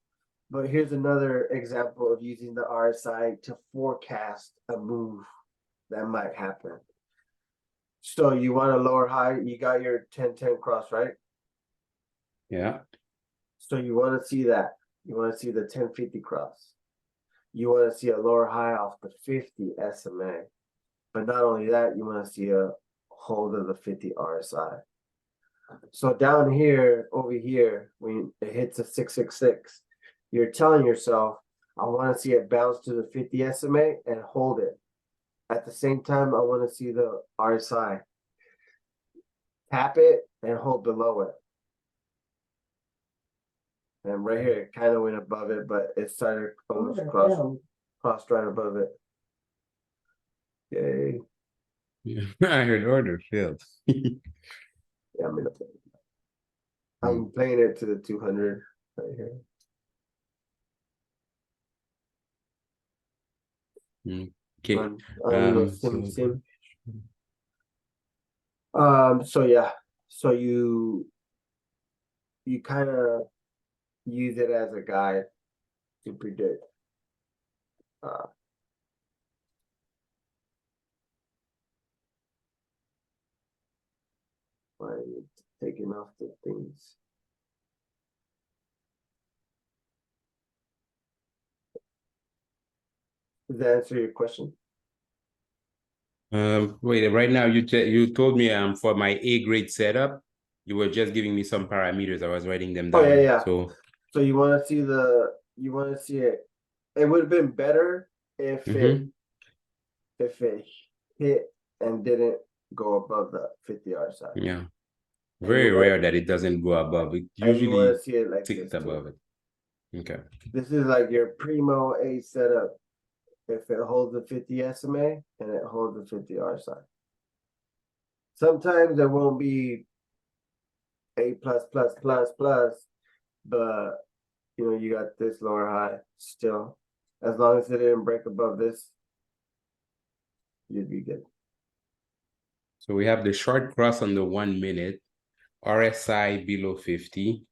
A: But here's another example of using the RSI to forecast a move that might happen. So you want a lower high, you got your 10-10 cross, right?
B: Yeah.
A: So you want to see that. You want to see the 1050 cross. You want to see a lower high off the 50 SMA. But not only that, you want to see a hold of the 50 RSI. So down here, over here, when it hits a 666, you're telling yourself, I want to see it bounce to the 50 SMA and hold it. At the same time, I want to see the RSI. Tap it and hold below it. And right here, it kind of went above it, but it started almost crossed right above it. Yay.
B: Yeah. I heard order failed.
A: Yeah, I'm playing it to the 200 right here.
B: Okay.
A: On sim. So yeah, so you kind of use it as a guide to predict. Why are you taking off the things? Does that answer your question?
B: Wait, right now you told me for my A grade setup, you were just giving me some parameters. I was writing them down.
A: Oh yeah.
B: So
A: you want to see it. It would have been better if it hit and didn't go above the 50 RSI.
B: Yeah. Very rare that it doesn't go above. It
A: And you want
B: usually
A: to see it like
B: ticks
A: this
B: above
A: too.
B: it. Okay.
A: This is like your primo A setup. If it holds the 50 SMA and it holds the 50 RSI. Sometimes it won't be A plus, but you know, you got this lower high still. As long as it didn't break above this, you'd be good.
B: So we have the short cross on the 1 minute, RSI below 50.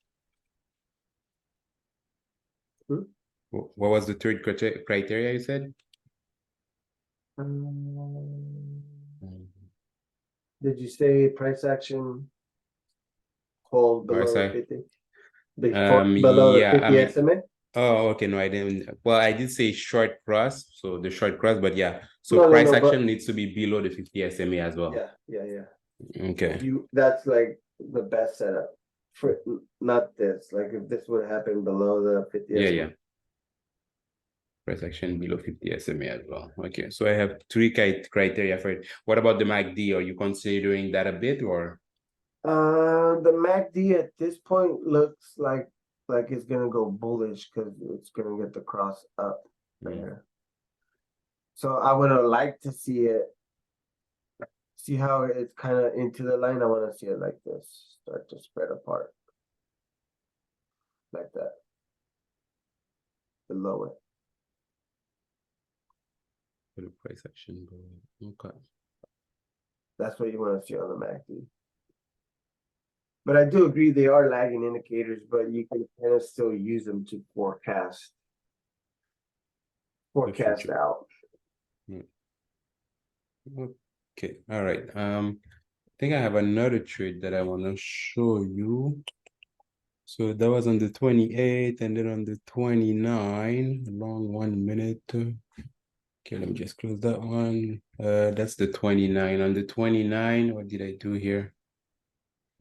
B: What was the third criteria you said?
A: Did you say price action hold below the
B: RSI.
A: 50? Below the 50 SMA?
B: Oh, okay. No, I didn't. Well, I did say short cross, so the short cross, but yeah. So
A: No,
B: price
A: no,
B: action needs to be below the 50 SMA as well.
A: Yeah.
B: Okay.
A: That's like the best setup for not this. Like if this would happen below the 50 SMA.
B: Yeah. Price action below 50 SMA as well. Okay. So I have three criteria for it. What about the MACD? Are you considering that a bit or?
A: The MACD at this point looks like it's gonna go bullish because it's gonna get the cross up there. So I would have liked to see how it's kind of into the line. I want to see it like this, start to spread apart like that, below it.
B: For the price action. Okay.
A: That's what you want to see on the MACD. But I do agree they are lagging indicators, but you can kind of still use them to forecast out.
B: Okay, all right. I think I have another trade that I want to show you. So that was on the 28th and then on the 29th, long 1 minute. Okay, let me just close that one. That's the 29. On the 29, what did I do here?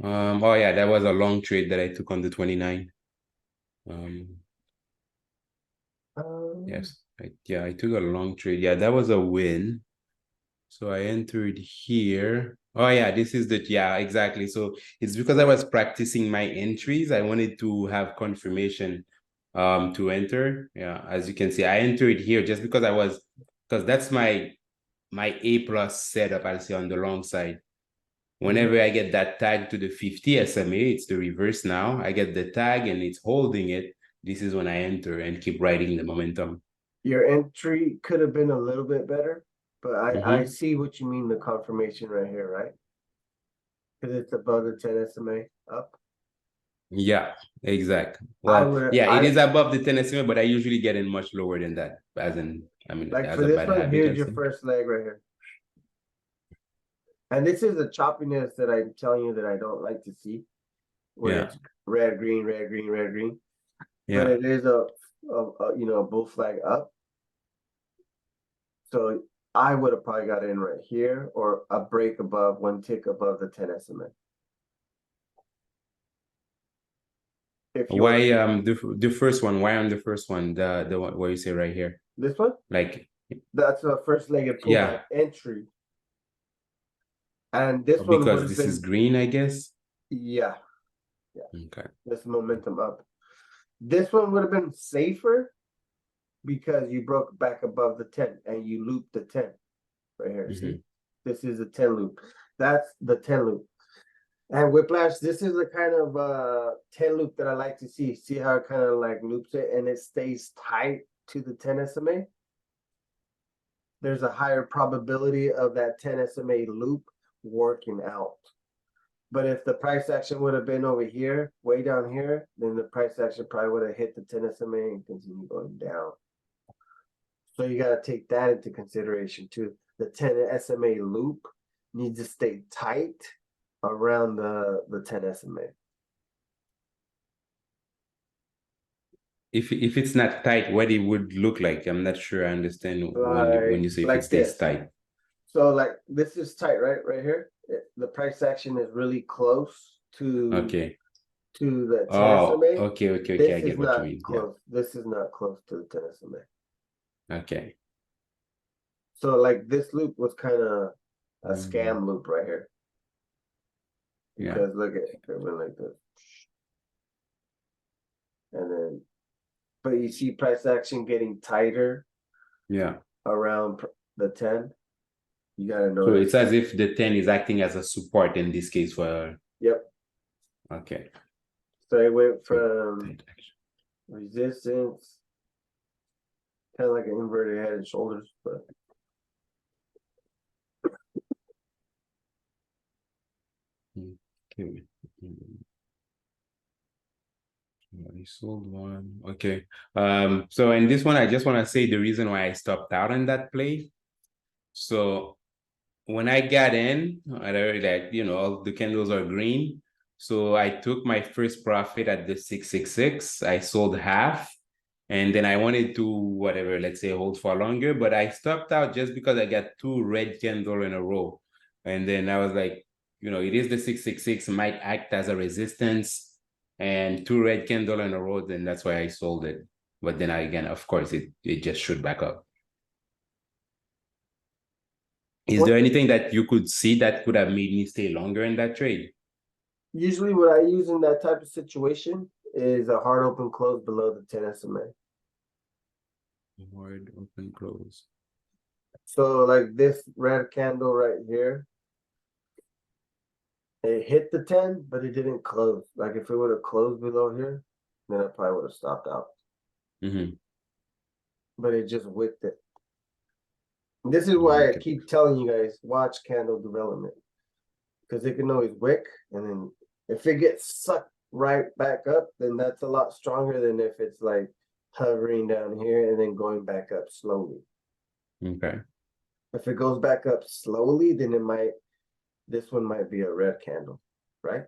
B: Oh yeah, that was a long trade that I took on the 29. Yes, I took a long trade. Yeah, that was a win. So I entered here. Oh yeah, this is exactly. So it's because I was practicing my entries. I wanted to have confirmation to enter. Yeah, as you can see, I entered here just because because that's my A plus setup, I'll say on the long side. Whenever I get that tag to the 50 SMA, it's the reverse now. I get the tag and it's holding it. This is when I enter and keep riding the momentum.
A: Your entry could have been a little bit better, but I see what you mean, the confirmation right here, right? Because it's above the 10 SMA up.
B: Yeah, exactly. Well, it is above the 10 SMA, but I usually get in much lower than that.
A: Like
B: as
A: for
B: a
A: this
B: bad
A: one,
B: habit.
A: here's your first leg right here. And this is the choppiness that I'm telling you that I don't like to see, where it's red, green, red, green, red, green. But it is a bull flag up. So I would have probably got in right here or a break above, one tick above the 10 SMA.
B: Why the first one? Why on the first one? The one where you say right here.
A: This one?
B: Like
A: that's the first legged pullback entry. And this one
B: because this is green, I guess.
A: Yeah.
B: Okay.
A: This momentum up. This one would have been safer because you broke back above the 10 and you looped the 10 right here. See, this is a 10 loop. That's the 10 loop. And whiplash, this is the kind of 10 loop that I like to see. See how it kind of like loops it and it stays tight to the 10 SMA? There's a higher probability of that 10 SMA loop working out. But if the price action would have been over here, way down here, then the price action probably would have hit the 10 SMA and continue going down. So you got to take that into consideration too. The 10 SMA loop needs to stay tight around the 10 SMA.
B: If it's not tight, what it would look like? I'm not sure I understand when you say if it stays tight.
A: So like this is tight, right here. The price action is really close to the 10 SMA.
B: Okay, I get what you mean.
A: Close. This is not close to the 10 SMA.
B: Okay.
A: So like this loop was kind of a scam loop right here. Because look at it went like this. And then, but you see price action getting tighter. Around the 10. You gotta know.
B: So it's as if the 10 is acting as a support in this case for.
A: Yep.
B: Okay.
A: So it went
B: So
A: from
B: tight action.
A: resistance, kind of like an inverted head and shoulders, but
B: Okay. I sold one. Okay. So in this one, I just want to say the reason why I stopped out on that play. So when I got in, I already like, all the candles are green. So I took my first profit at the 666. I sold half. And then I wanted to, whatever, let's say hold for longer, but I stopped out just because I got two red candles in a row. And then I was like, it is the 666 might act as a resistance, and two red candles in a row, then that's why I sold it. But then again, of course, it just shoot back up. Is there anything that you could see that could have made me stay longer in that trade?
A: usually what I use in that type of situation is a hard open close below the 10 SMA.
B: Hard open close.
A: So like this red candle right here, it hit the 10, but it didn't close. Like if it would have closed below here, then I probably would have stopped out.
B: Mm-hmm.
A: But it just wicked it. This is why I
B: Okay.
A: keep telling you guys, watch candle development. Because it can always wick, and then if it gets sucked right back up, then that's a lot stronger than if it's like hovering down here and then going back up slowly.
B: Okay.
A: If it goes back up slowly, then this one might be a red candle, right?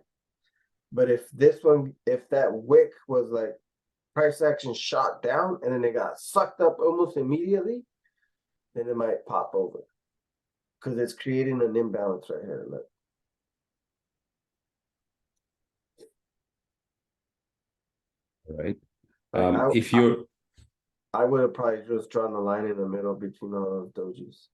A: But if that wick was like price action shot down and then it got sucked up almost immediately, then it might pop over because it's creating an imbalance right here. Look.
B: All right.
A: Like
B: If you're
A: I would have probably just drawn the line in the middle between all those dojis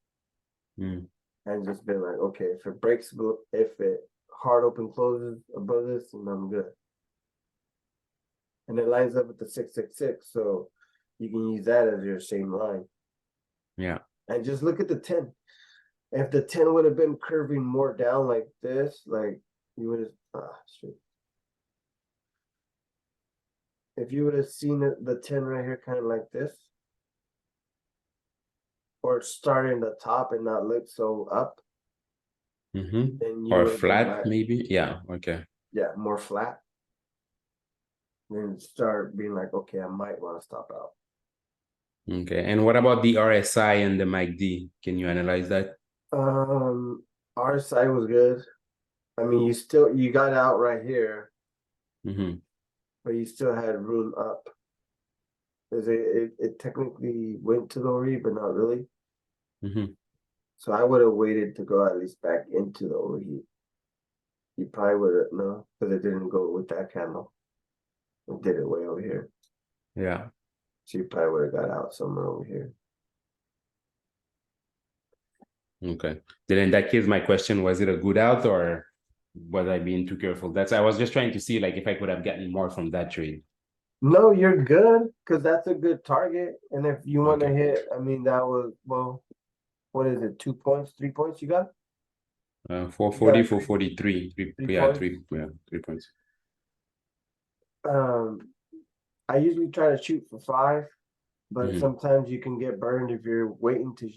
A: and just been like, okay, if it breaks, if it hard open closes above this, then I'm good. And it lines up with the 666, so you can use that as your same line.
B: Yeah.
A: And just look at the 10. If the 10 would have been curving more down like this, like you would have straight. If you would have seen the 10 right here kind of like this, or starting the top and not look so up, then you
B: Or
A: would have been
B: flat,
A: right.
B: maybe. Yeah. Okay.
A: Yeah, more flat. Then start being like, okay, I might want to stop out.
B: Okay. And what about the RSI and the MACD? Can you analyze that?
A: RSI was good. I mean, you got out right here, but you still had room up. Because it technically went to the overheat, but not really. So I would have waited to go at least back into the overheat. You probably would have no, because it didn't go with that candle. It did it way over here.
B: Yeah.
A: So you probably would have got out somewhere over here.
B: Okay. Then in that case, my question, was it a good out or was I being too careful? I was just trying to see like if I could have gotten more from that trade.
A: No, you're good because that's a good target. And if you want to
B: Okay.
A: hit, I mean, that was, well, what is it? 2 points, 3 points you got?
B: 440, 443.
A: 3 points.
B: 3 points.
A: I usually try to shoot for 5, but sometimes you can get burned if you're waiting to,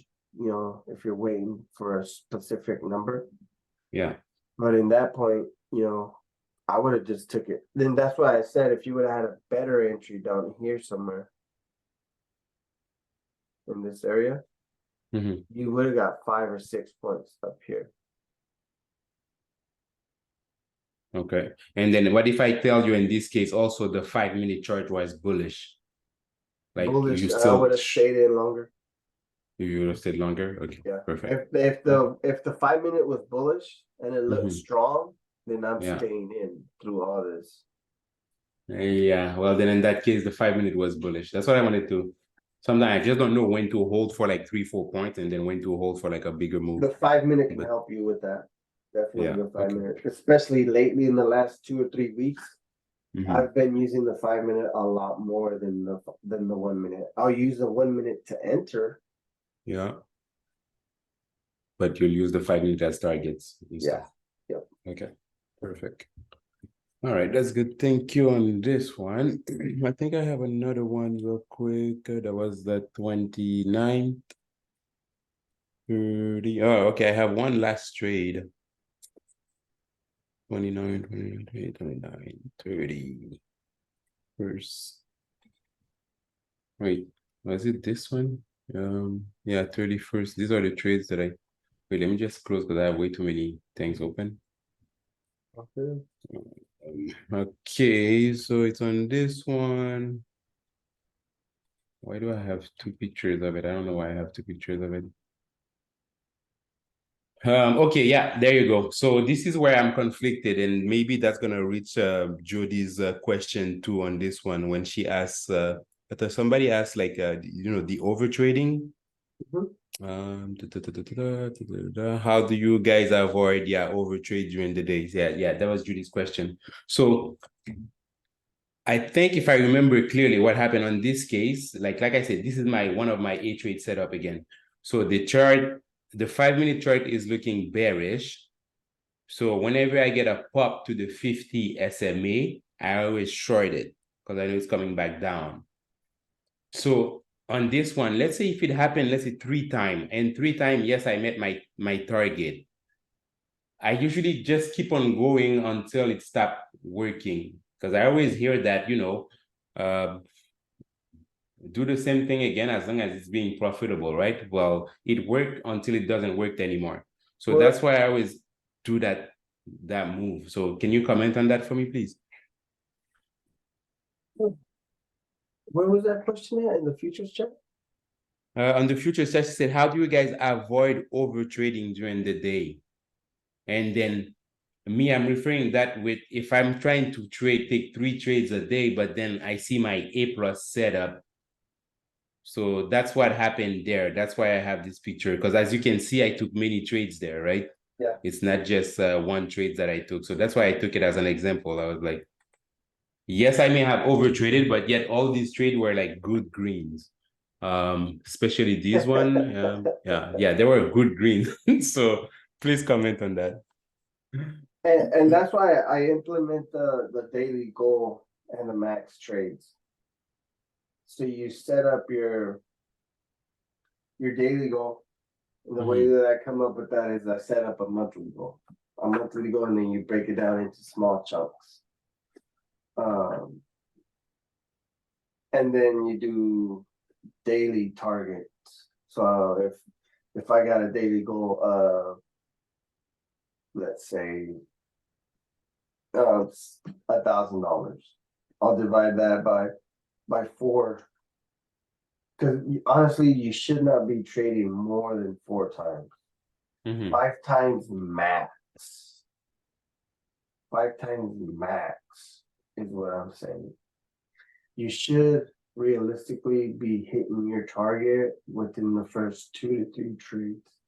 A: if you're waiting for a specific number.
B: Yeah.
A: But in that point, I would have just took it. Then that's why I said if you would have had a better entry down here somewhere in this area, you would have got 5 or 6 points up here.
B: Okay. And then what if I tell you in this case also the 5-minute chart was bullish? Like
A: Bullish,
B: you
A: I
B: still
A: would have stayed in longer.
B: You would have stayed longer? Okay.
A: Yeah.
B: Perfect.
A: If the 5-minute was bullish and it looked strong, then I'm staying in through all this.
B: Yeah. Well, then in that case, the 5-minute was bullish. That's what I wanted to. Sometimes I just don't know when to hold for like 3-4 points and then when to hold for like a bigger move.
A: The 5-minute can help you with that. Definitely
B: Yeah,
A: the 5-minute, especially lately in the last 2 or 3 weeks. I've been using the 5-minute a lot more than the 1-minute. I'll use the 1-minute to enter.
B: Yeah. But you'll use the 5-minute as targets and stuff.
A: Yep.
B: Okay. Perfect. All right, that's good. Thank you on this one. I think I have another one real quick. That was the 29th, 30. Oh, okay. I have one last trade. 29, 29, 29, 30. First. Wait, was it this one? Yeah, 31st. These are the trades that I wait, let me just close because I have way too many things open.
A: Okay.
B: Okay, so it's on this one. Why do I have two pictures of it? I don't know why I have two pictures of it. Okay, yeah, there you go. So this is where I'm conflicted, and maybe that's gonna reach Jody's question too on this one when she asks. But somebody asked like, the over trading. How do you guys avoid over trade during the days? Yeah, that was Judy's question. So I think if I remember clearly what happened on this case, like I said, this is one of my A-trade setup again. So the 5-minute chart is looking bearish. So whenever I get a pop to the 50 SMA, I always short it because I know it's coming back down. So on this one, let's say if it happened, let's say 3 times, and 3 times, yes, I met my target. I usually just keep on going until it stopped working because I always hear that, do the same thing again as long as it's being profitable, right? Well, it worked until it doesn't work anymore. So that's why I always do that move. So can you comment on that for me, please?
A: Where was that question at in the futures chat?
B: On the future session said, how do you guys avoid over trading during the day? And then I'm referring that with if I'm trying to take 3 trades a day, but then I see my A+ setup. So that's what happened there. That's why I have this picture. Because as you can see, I took many trades there, right?
A: Yeah.
B: It's not just one trade that I took. So that's why I took it as an example. I was like, yes, I may have over traded, but yet all these trades were like good greens. Especially these one. Yeah, they were good greens. So please comment on that.
A: And that's why I implement the daily goal and the max trades. So you set up your daily goal. And the way that I come up with that is I set up a monthly goal. And then you break it down into small chunks. And then you do daily targets. So if I got a daily goal of, let's say, $1,000, I'll divide that by 4. Because honestly, you should not be trading more than 4 times. 5 times max. 5 times max is what I'm saying. You should realistically be hitting your target within the first 2 to 3 trades.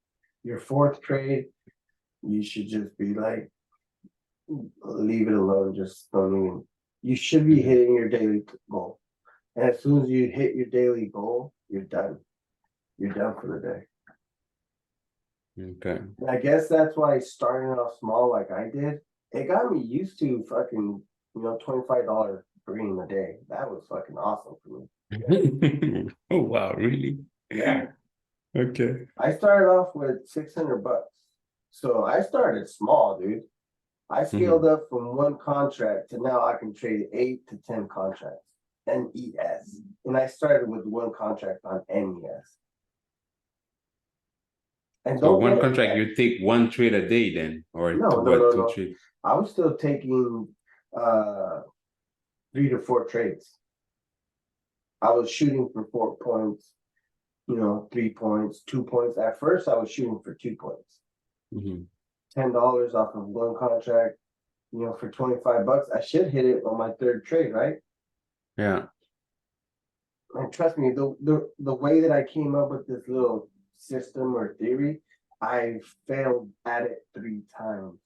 A: Your 4th trade, you should just be like, leave it alone. Just don't even. You should be hitting your daily goal. And as soon as you hit your daily goal, you're done. You're done for the day.
B: Okay.
A: And I guess that's why starting off small like I did, it got me used to fucking, $25 green a day. That was fucking awesome for
B: me. Oh wow, really?
A: Yeah.
B: Okay.
A: I started off with $600. So I started small, dude. I scaled up from 1 contract to now I can trade 8 to 10 contracts. NES. And I started with 1 contract on NES. And
B: so 1 contract, you take 1 trade a day then, or
A: no.
B: 2 trades?
A: I was still taking 3 to 4 trades. I was shooting for 4 points, 3 points, 2 points. At first, I was shooting for 2 points. $10 off of 1 contract, for $25. I should hit it on my 3rd trade, right?
B: Yeah.
A: And trust me, the way that I came up with this little system or theory, I failed at it 3 times.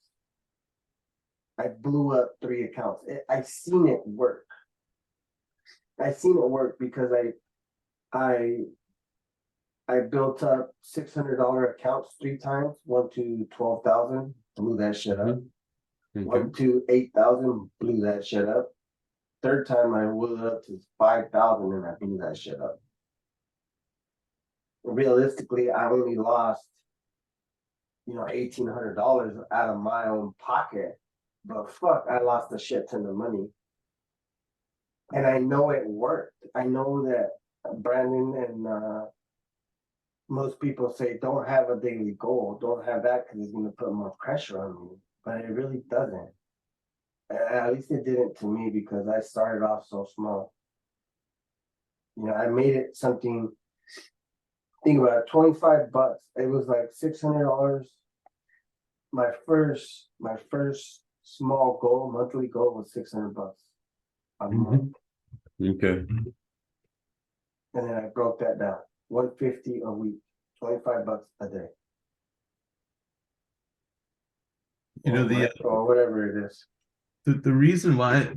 A: I blew up 3 accounts. I seen it work. Because I built up $600 accounts 3 times, 1 to 12,000, blew that shit up.
B: Okay.
A: Went to 8,000, blew that shit up. Third time I blew it up to 5,000 and I blew that shit up. Realistically, I only lost, $1,800 out of my own pocket. But fuck, I lost a shit ton of money. And I know it worked. I know that Brandon and most people say don't have a daily goal, don't have that because it's going to put more pressure on me. But it really doesn't. At least it didn't to me because I started off so small. I made it something. Think about it, $25. It was like $600. My first small goal, monthly goal was $600 a month.
B: Okay.
A: And then I broke that down. 150 a week, $25 a day. Or whatever it is.
C: The reason why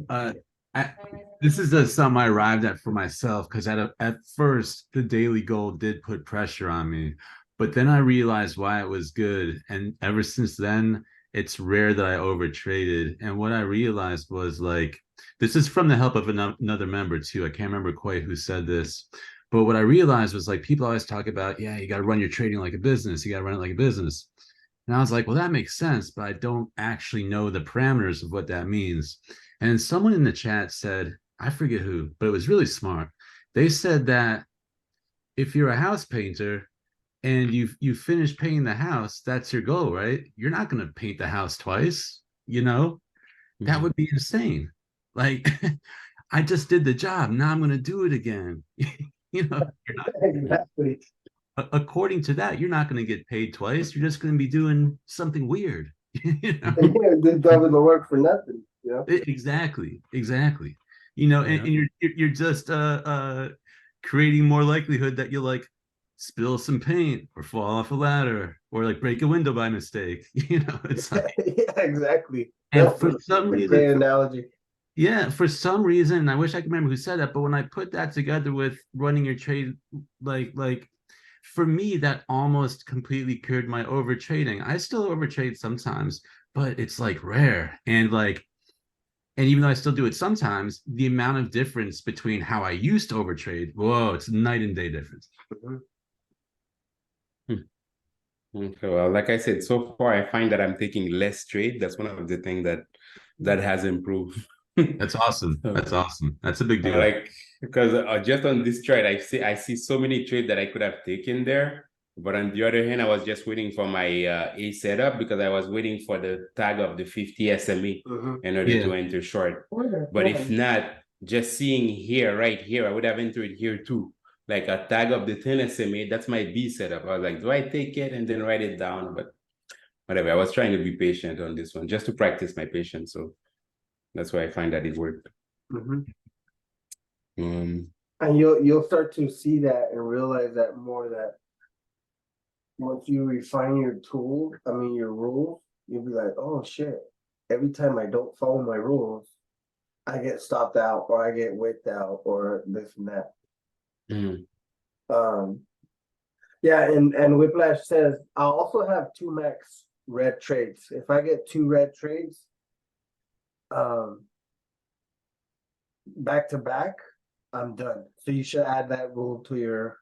C: this is something I arrived at for myself, because at first the daily goal did put pressure on me, but then I realized why it was good, and ever since then it's rare that I overtraded. And what I realized was, like, this is from the help of another member too. I can't remember quite who said this, but what I realized was, like, people always talk about, yeah, you got to run your trading like a business, you got to run it like a business. And I was like, well, that makes sense, but I don't actually know the parameters of what that means. And someone in the chat said, I forget who, but it was really smart. They said that if you're a house painter and you finish painting the house, that's your goal, right? You're not going to paint the house twice, That would be insane. Like, I just did the job. Now I'm going to do it again. You're not,
A: Exactly.
C: according to that, you're not going to get paid twice. You're just going to be doing something weird.
A: This doesn't work for nothing.
C: Exactly. And you're just creating more likelihood that you'll, like, spill some paint or fall off a ladder or, like, break a window by mistake. It's like,
A: Yeah, exactly.
C: and
A: That's
C: for
A: a
C: some
A: great
C: reason,
A: analogy.
C: yeah, for some reason, I wish I could remember who said that, but when I put that together with running your trade, like for me, that almost completely cured my over trading. I still overtrade sometimes, but it's like rare. And even though I still do it sometimes, the amount of difference between how I used to overtrade, whoa, it's night and day difference.
B: Okay, well, like I said, so far I find that I'm taking less trade. That's one of the things that has improved.
C: That's awesome. That's awesome. That's a big deal.
B: Like, because just on this trade, I see so many trades that I could have taken there. But on the other hand, I was just waiting for my A setup because I was waiting for the tag of the 50 SME in order to enter short. But if not, just seeing here, right here, I would have entered here too. Like a tag of the 10 SMA, that's my B setup. I was like, do I take it and then write it down? But whatever, I was trying to be patient on this one, just to practice my patience. So that's why I find that it worked.
A: And you'll start to see that and realize that more, that once you refine your your rules, you'll be like, oh shit, every time I don't follow my rules, I get stopped out or I get wicked out or this and that. Yeah, and Whiplash says I'll also have 2 max red trades. If I get 2 red trades back to back, I'm done. So you should add that rule to your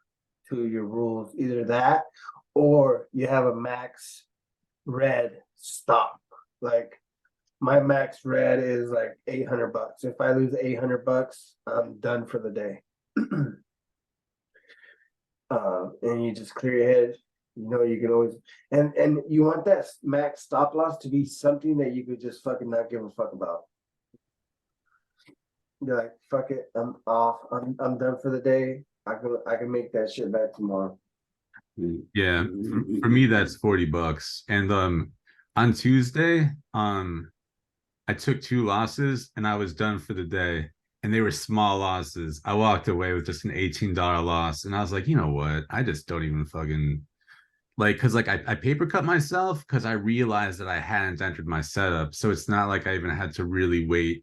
A: rules. Either that or you have a max red stop. Like my max red is like $800. If I lose $800, I'm done for the day. And you just clear your head. You can always and you want that max stop loss to be something that you could just fucking not give a fuck about. You're like, fuck it, I'm off. I'm done for the day. I can make that shit back tomorrow.
C: Yeah, for me that's $40. And on Tuesday, I took 2 losses and I was done for the day. And they were small losses. I walked away with just an $18 loss. And I was like, you know what? I just don't even fucking because I paper cut myself because I realized that I hadn't entered my setup. So it's not like I even had to really wait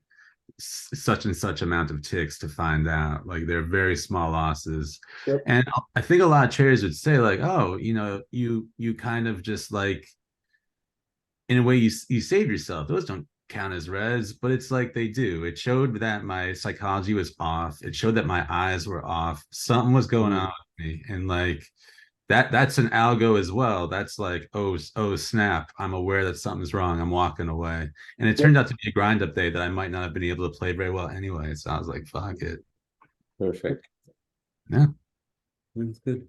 C: such and such amount of ticks to find out. Like, they're very small losses.
A: Yep.
C: And I think a lot of traders would say, like, oh, you kind of just, like, in a way you save yourself. Those don't count as reds, but it's like they do. It showed that my psychology was off. It showed that my eyes were off. Something was going on with me. And like that's an algo as well. That's like, oh snap. I'm aware that something's wrong. I'm walking away. And it turned out to be a grind up day that I might not have been able to play very well anyway. So I was like, fuck it.
B: Perfect.
C: Yeah.
B: That's good.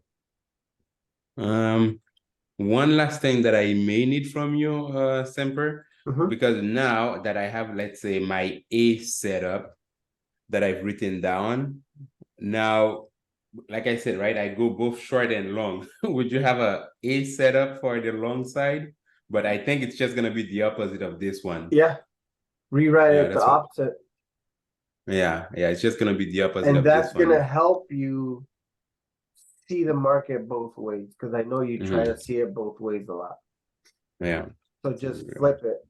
B: One last thing that I may need from you, Semper, because now that I have, let's say, my A setup that I've written down, now, like I said, right, I go both short and long. Would you have a setup for the long side? But I think it's just gonna be the opposite of this one.
A: Yeah. Rewrite
B: Yeah,
A: it the
B: that's what-
A: opposite.
B: Yeah, it's just gonna be the opposite
A: And
B: of
A: that's
B: this one.
A: gonna help you see the market both ways, because I know you try to see it both ways a lot.
B: Yeah.
A: So just flip it.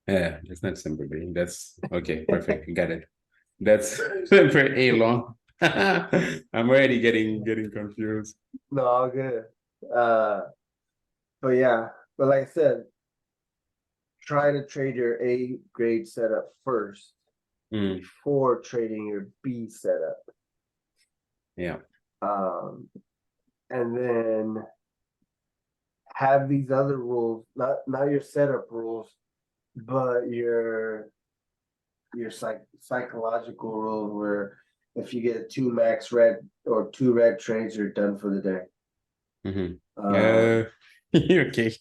B: Yeah, that's not Semper B. That's okay, perfect. Got it. That's Semper A long. I'm already getting confused.
A: No, all good. But yeah, but like I said, try to trade your A grade setup first before trading your B setup.
B: Yeah.
A: And then have these other rules, not your setup rules, but your psychological rules, where if you get 2 max red or 2 red trades, you're done for the day.
B: Okay.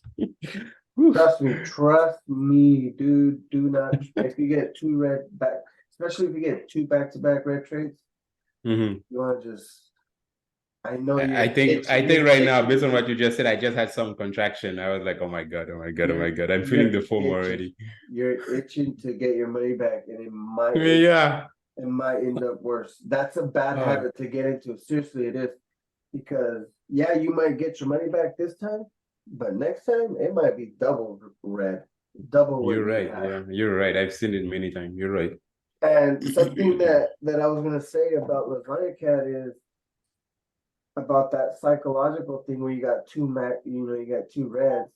A: Trust me, dude. Do not. If you get 2 red back, especially if you get 2 back-to-back red trades, you want to just. I know you're.
B: I think right now, based on what you just said, I just had some contraction. I was like, oh my god. I'm feeling the foam already.
A: You're itching to get your money back, and it might.
B: Yeah.
A: It might end up worse. That's a bad habit to get into. Seriously, it is, because you might get your money back this time, but next time it might be double red, double.
B: You're right. Yeah, you're right. I've seen it many times. You're right.
A: And something that I was gonna say about Lasagna Cat is about that psychological thing where you got 2 you got 2 reds.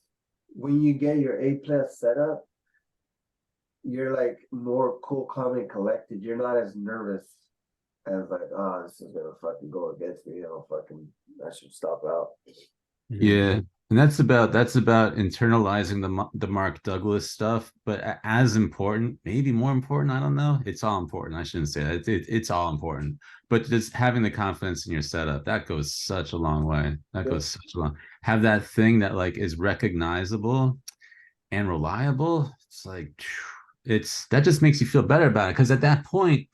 A: When you get your A+ setup, you're like more cool, calm, and collected. You're not as nervous as like, oh, this is gonna fucking go against me. I should stop out.
C: Yeah. And that's about internalizing the Mark Douglas stuff, but as important, maybe more important, I don't know. It's all important. I shouldn't say that. It's all important. But just having the confidence in your setup, that goes such a long way. Have that thing that like is recognizable and reliable. It's like that just makes you feel better about it, because at that point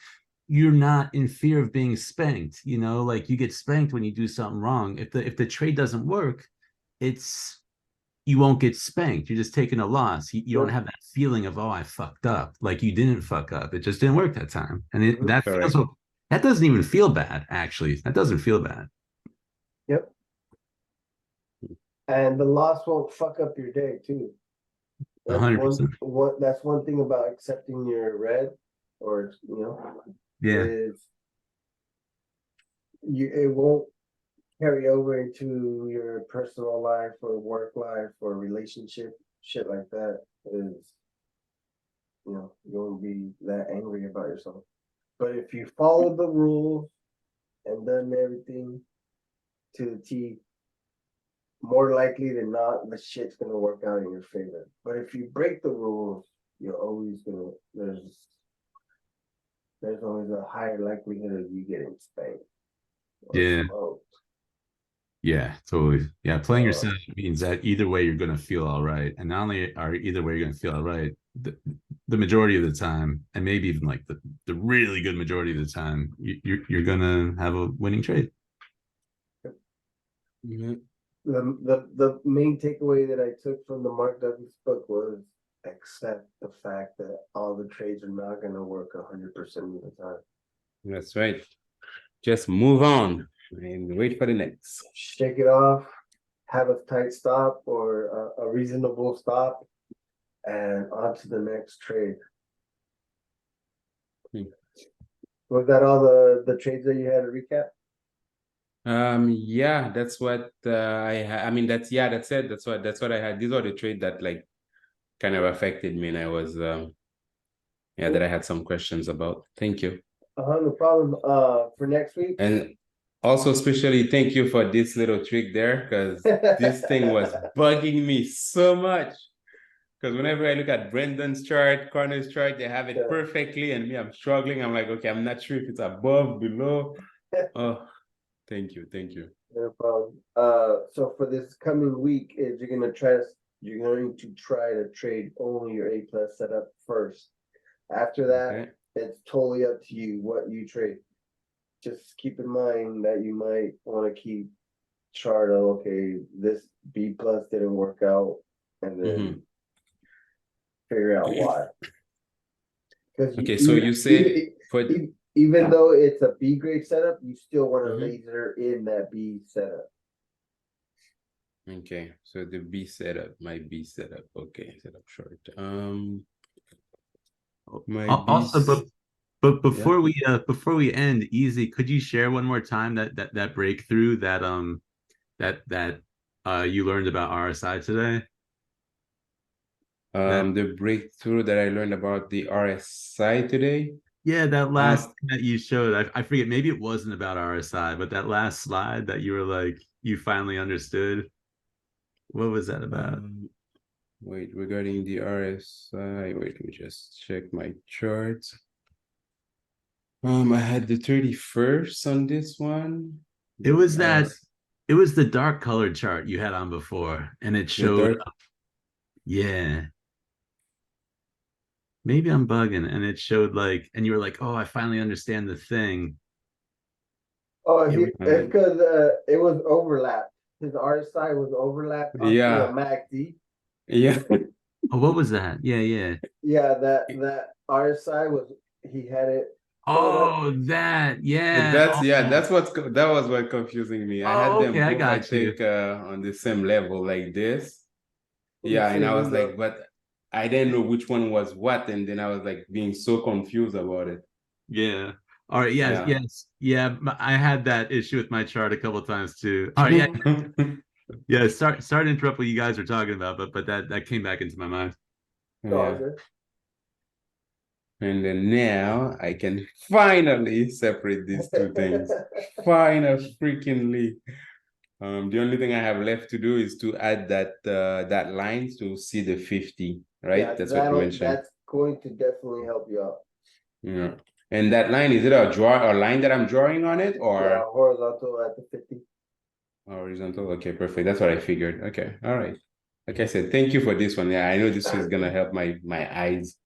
C: you're not in fear of being spanked. Like you get spanked when you do something wrong. If the trade doesn't work, you won't get spanked. You're just taking a loss. You don't have that feeling of, oh, I fucked up. Like you didn't fuck up. It just didn't work that time. And that doesn't even feel bad, actually. That doesn't feel bad.
A: Yep. And the loss won't fuck up your day too.
C: 100%.
A: That's one thing about accepting your red, or is it won't carry over into your personal life or work life or relationship. Shit like that is, you won't be that angry about yourself. But if you follow the rules and done everything to the T, more likely than not, the shit's gonna work out in your favor. But if you break the rules, you're always gonna there's always a higher likelihood of you getting spanked.
C: Yeah.
A: Smoked.
C: Yeah, totally. Yeah, playing yourself means that either way you're gonna feel all right. And not only are either way you're gonna feel all right, the majority of the time, and maybe even like the really good majority of the time, you're gonna have a winning trade.
A: The main takeaway that I took from the Mark Douglas book was accept the fact that all the trades are not going to work 100% of the time.
B: That's right. Just move on and wait for the next.
A: Shake it off, have a tight stop or a reasonable stop, and on to the next trade. Was that all the trades that you had to recap?
B: Yeah, that's what I mean, that's it. That's what I had. These are the trades that like kind of affected me, and I was that I had some questions about. Thank you.
A: No problem. For next week.
B: And also, especially thank you for this little trick there, because this thing was bugging me so much. Because whenever I look at Brendan's chart, Corner's chart, they have it perfectly, and me, I'm struggling. I'm like, okay, I'm not sure if it's above, below. Oh, thank you.
A: No problem. So for this coming week, is you're going to try to trade only your A plus setup first. After that,
B: Okay.
A: it's totally up to you what you trade. Just keep in mind that you might want to keep chart of, okay, this B plus didn't work out, and then figure out why. Because
B: Okay, so you said for
A: even though it's a B grade setup, you still want to
B: Mhm.
A: laser in that B setup.
B: Okay, so the B setup, my B setup. Okay, setup short. My B
C: Also, but
B: yeah.
C: before we end, Easy, could you share one more time that breakthrough that you learned about RSI today? That
B: The breakthrough that I learned about the RSI today.
C: Yeah, that last thing that you showed, I forget, maybe it wasn't about RSI, but that last slide that you were like, you finally understood. What was that about?
B: Wait, regarding the RSI, wait, let me just check my charts. I had the 31st on this one.
C: It was
B: RS,
C: it was the dark colored chart you had on before, and it
B: the
C: showed,
B: dark.
C: yeah, maybe I'm bugging, and it showed like, and you were like, oh, I finally understand the thing.
A: Oh,
C: Yeah,
A: it's because it was overlapped. His RSI was overlapped onto a
B: Yeah,
A: MACD.
B: yeah.
C: oh, what was that? Yeah.
A: Yeah, that RSI was, he had it pulled up.
C: Oh, that, yeah. Oh,
B: That was what confusing me. I had
C: oh,
B: them
C: okay, I
B: both, I
C: got you.
B: think, on the same level like this. Yeah,
A: So
B: and I was
A: you know,
B: like, but I didn't know which one was what, and then I was like being so confused about it.
C: Yeah. All right. Yes.
B: Yeah.
C: Yes. Yeah. I had that issue with my chart a couple of times too. All right. Yeah. Yeah. Sorry to interrupt what you guys are talking about, but that came back into my mind.
B: Yeah.
A: dog.
B: And then now I can finally separate these two things. Finally, freakingly. The only thing I have left to do is to add that line to see the 50,
A: Yeah,
B: right? That's what you mentioned.
A: that's going to definitely help you out.
B: Yeah. And that line, is it a line that I'm drawing on it,
A: Yeah,
B: or
A: horizontal at the 50.
B: horizontal? Okay, perfect. That's what I figured. Okay, all right. Like I said, thank you for this one. Yeah, I know this is gonna help my eyes,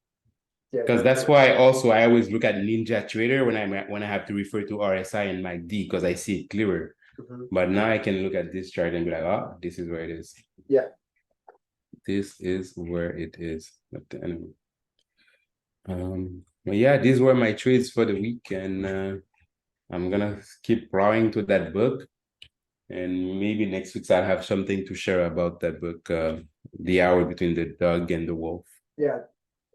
A: Yeah,
B: because that's why also I always look at Ninja Trader when I have to refer to RSI and MACD, because I see it clearer. But now I can look at this chart and be like, oh, this is where it is.
A: Yeah.
B: This is where it is. But anyway. But yeah, these were my trades for the week, and I'm gonna keep plowing to that book, and maybe next week I'll have something to share about that book, The Hour Between the Dog and the Wolf.
A: Yeah.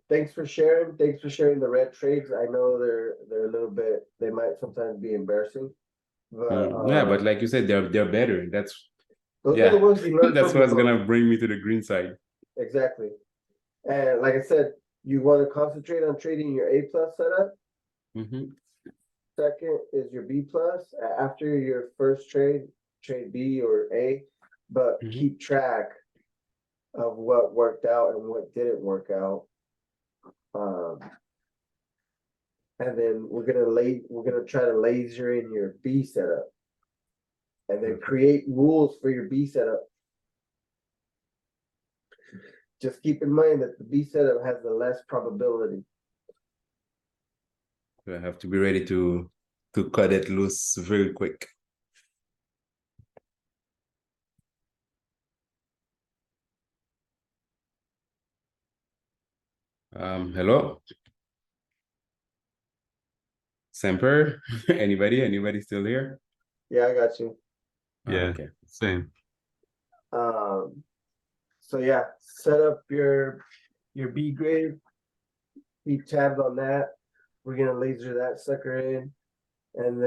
A: Thanks for sharing. Thanks for sharing the red trades. I know they're a little bit, they might sometimes be embarrassing, but
B: Yeah, but like you said, they're better.
A: those are the ones you learn
B: That's
A: from the
B: what's
A: book.
B: gonna bring me to the green side.
A: Exactly. And like I said, you want to concentrate on trading your A plus setup. Second is your B plus. After your first trade, trade B or A, but keep track of what worked out and what didn't work out. And then we're gonna try to laser in your B setup, and then create rules for your B setup. Just keep in mind that the B setup has the less probability.
B: I have to be ready to cut it loose very quick. Hello? Semper? Anybody still here?
A: Yeah, I got you.
C: Yeah.
B: Okay.
C: Same.
A: So yeah, set up your B grade. Keep tabs on that. We're gonna laser that sucker in, and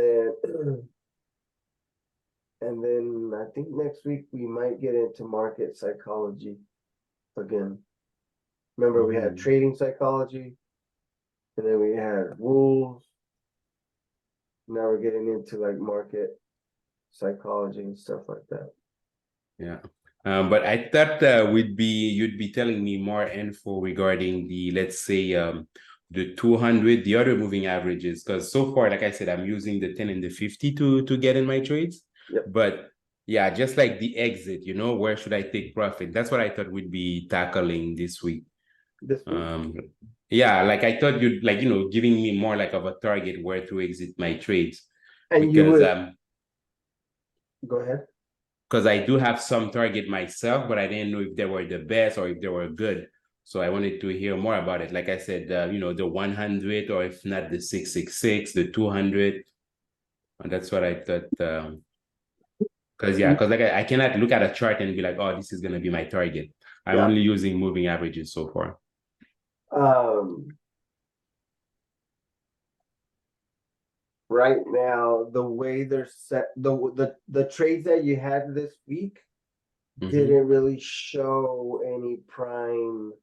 A: then I think next week we might get into market psychology again. Remember, we had trading psychology, and then we had rules. Now we're getting into like market psychology and stuff like that.
B: Yeah. But I thought you'd be telling me more info regarding the, let's say, the 200, the other moving averages, because so far, like I said, I'm using the 10 and the 50 to get in my trades.
A: Yep.
B: But yeah, just like the exit, where should I take profit? That's what I thought we'd be tackling this week.
A: This week.
B: Yeah, like I thought you'd like, giving me more like of a target where to exit my trades.
A: And you
B: Because
A: would go ahead.
B: Because I do have some target myself, but I didn't know if they were the best or if they were good. So I wanted to hear more about it. Like I said, the 100, or if not the 666, the 200. And that's what I thought. Because like I cannot look at a chart and be like, oh, this is going to be my target. I'm only using moving averages so far.
A: Right now, the way they're set, the trades that you had this week didn't really show any prime.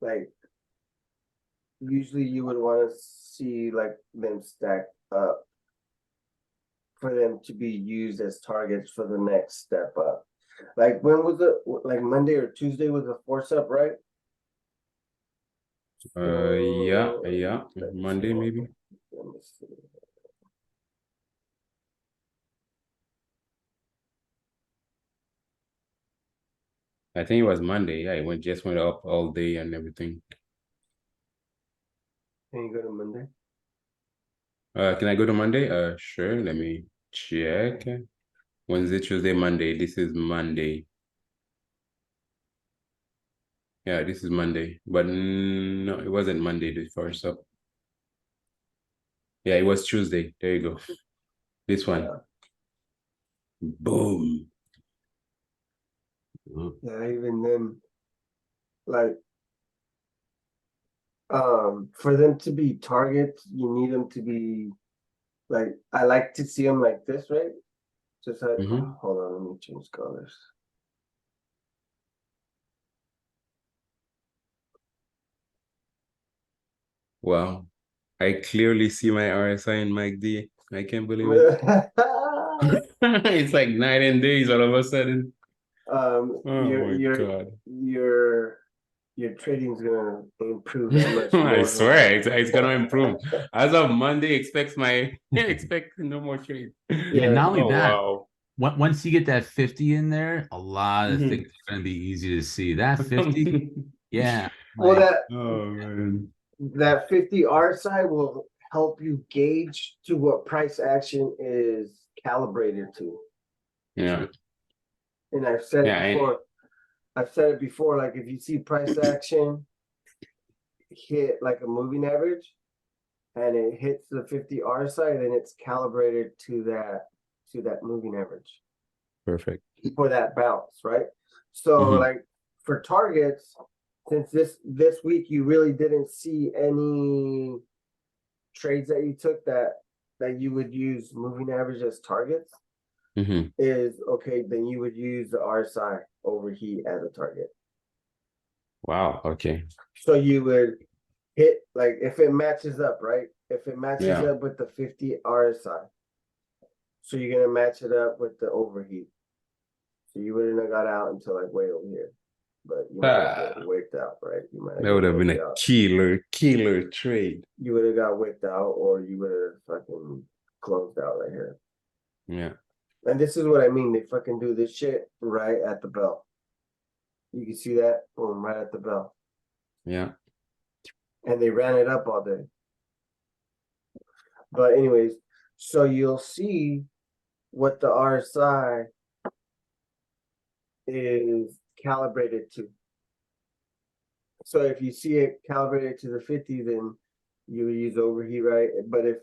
A: Like, usually you would want to see like them stack up for them to be used as targets for the next step up. Like, when was it? Like Monday or Tuesday was the force up, right?
B: Yeah. Monday maybe.
A: Let me see.
B: I think it was Monday. Yeah, it just went up all day and everything.
A: Can you go to Monday?
B: Can I go to Monday? Sure. Let me check. Wednesday, Tuesday, Monday. This is Monday. Yeah, this is Monday. But no, it wasn't Monday the first up. Yeah, it was Tuesday. There you go. This one. Boom.
A: Yeah, even then, like, for them to be targets, you need them to be like, I like to see them like this, right? Just like, hold on, let me change colors.
B: Wow. I clearly see my RSI and MACD. I can't believe it. It's like night and days all of a sudden. Oh my God.
A: Your trading's gonna improve that much more.
B: I swear it's gonna improve. As of Monday, expect no more trade.
C: Yeah, not only that,
B: wow.
C: once you get that 50 in there, a lot of things are going to be easy to see. That 50, yeah.
A: Well,
B: man.
A: that 50 RSI will help you gauge to what price action is calibrated to.
B: Yeah.
A: And I've said it before, like if you see price action hit like a moving average and it hits the 50 RSI, then it's calibrated to that moving average.
B: Perfect.
A: For that bounce, right? So like for targets, since this week you really didn't see any trades that you took that you would use moving average as targets, is okay, then you would use the RSI overheat as a target.
B: Wow. Okay.
A: So you would hit, like, if it matches up, right? If it matches up with the 50 RSI, so you're gonna match it up with the overheat. So you wouldn't have got out until like way over here, but you might have got wicked out, right? You might
B: that would have been a killer trade.
A: You would have got wicked out, or you would have fucking closed out right here.
B: Yeah.
A: And this is what I mean. They fucking do this shit right at the bell. You can see that, boom, right at the bell.
B: Yeah.
A: And they ran it up all day. But anyways, so you'll see what the RSI is calibrated to. So if you see it calibrated to the 50, then you would use overheat, right? But if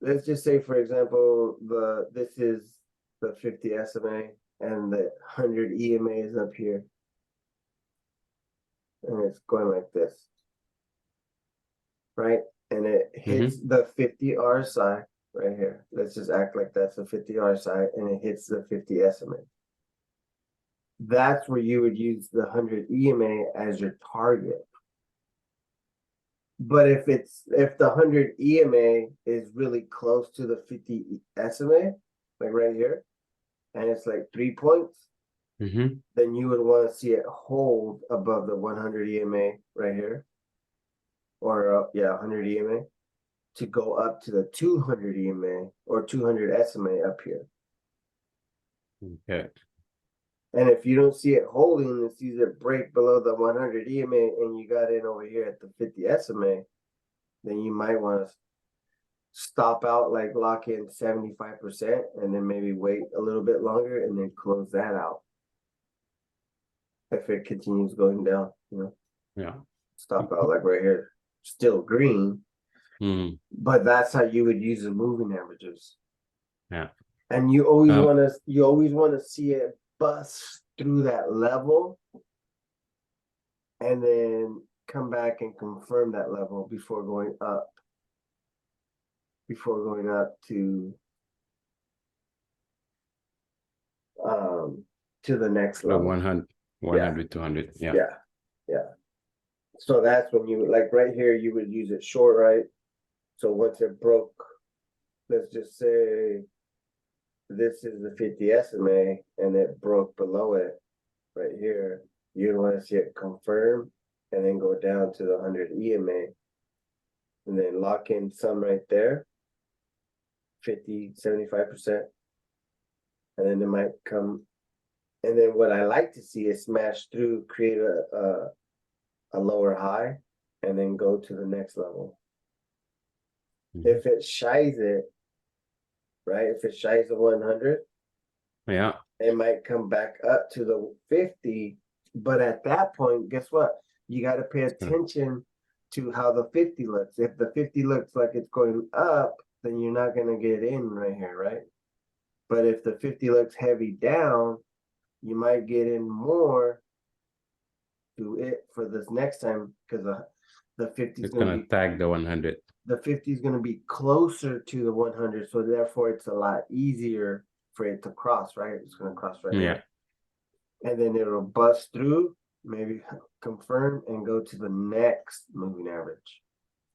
A: let's just say, for example, this is the 50 SMA and the 100 EMA is up here. And it's going like this. Right? And it hits the 50 RSI right here. Let's just act like that's a 50 RSI and it hits the 50 SMA. that's where you would use the 100 EMA as your target. But if the 100 EMA is really close to the 50 SMA, like right here, and it's like 3 points, then you would want to see it hold above the 100 EMA right here, or 100 EMA, to go up to the 200 EMA or 200 SMA up here.
B: Okay.
A: And if you don't see it holding and sees it break below the 100 EMA and you got in over here at the 50 SMA, then you might want to stop out, like lock in 75%, and then maybe wait a little bit longer and then close that out. If it continues going down,
B: Yeah.
A: Stop out like right here, still green. But that's how you would use the moving averages.
B: Yeah.
A: And you always want to see it bust through that level and then come back and confirm that level before going up to the next
B: The
A: level.
B: 100, 200. Yeah.
A: Yeah. So that's when you, like right here, you would use it short, right? So once it broke, let's just say this is the 50 SMA and it broke below it right here, you'd want to see it confirm and then go down to the 100 EMA and then lock in some right there, 50, 75%. And then it might come. And then what I like to see is smash through, create a lower high, and then go to the next level. If it shies it, right? If it shies the 100,
B: yeah,
A: it might come back up to the 50. But at that point, guess what? You got to pay attention to how the 50 looks. If the 50 looks like it's going up, then you're not going to get in right here, right? But if the 50 looks heavy down, you might get in more to it for this next time, because the 50 is
B: going to tag the 100.
A: The 50 is going to be closer to the 100, so therefore it's a lot easier for it to cross, right? It's going to cross right here. And then it'll bust through, maybe confirm, and go to the next moving average.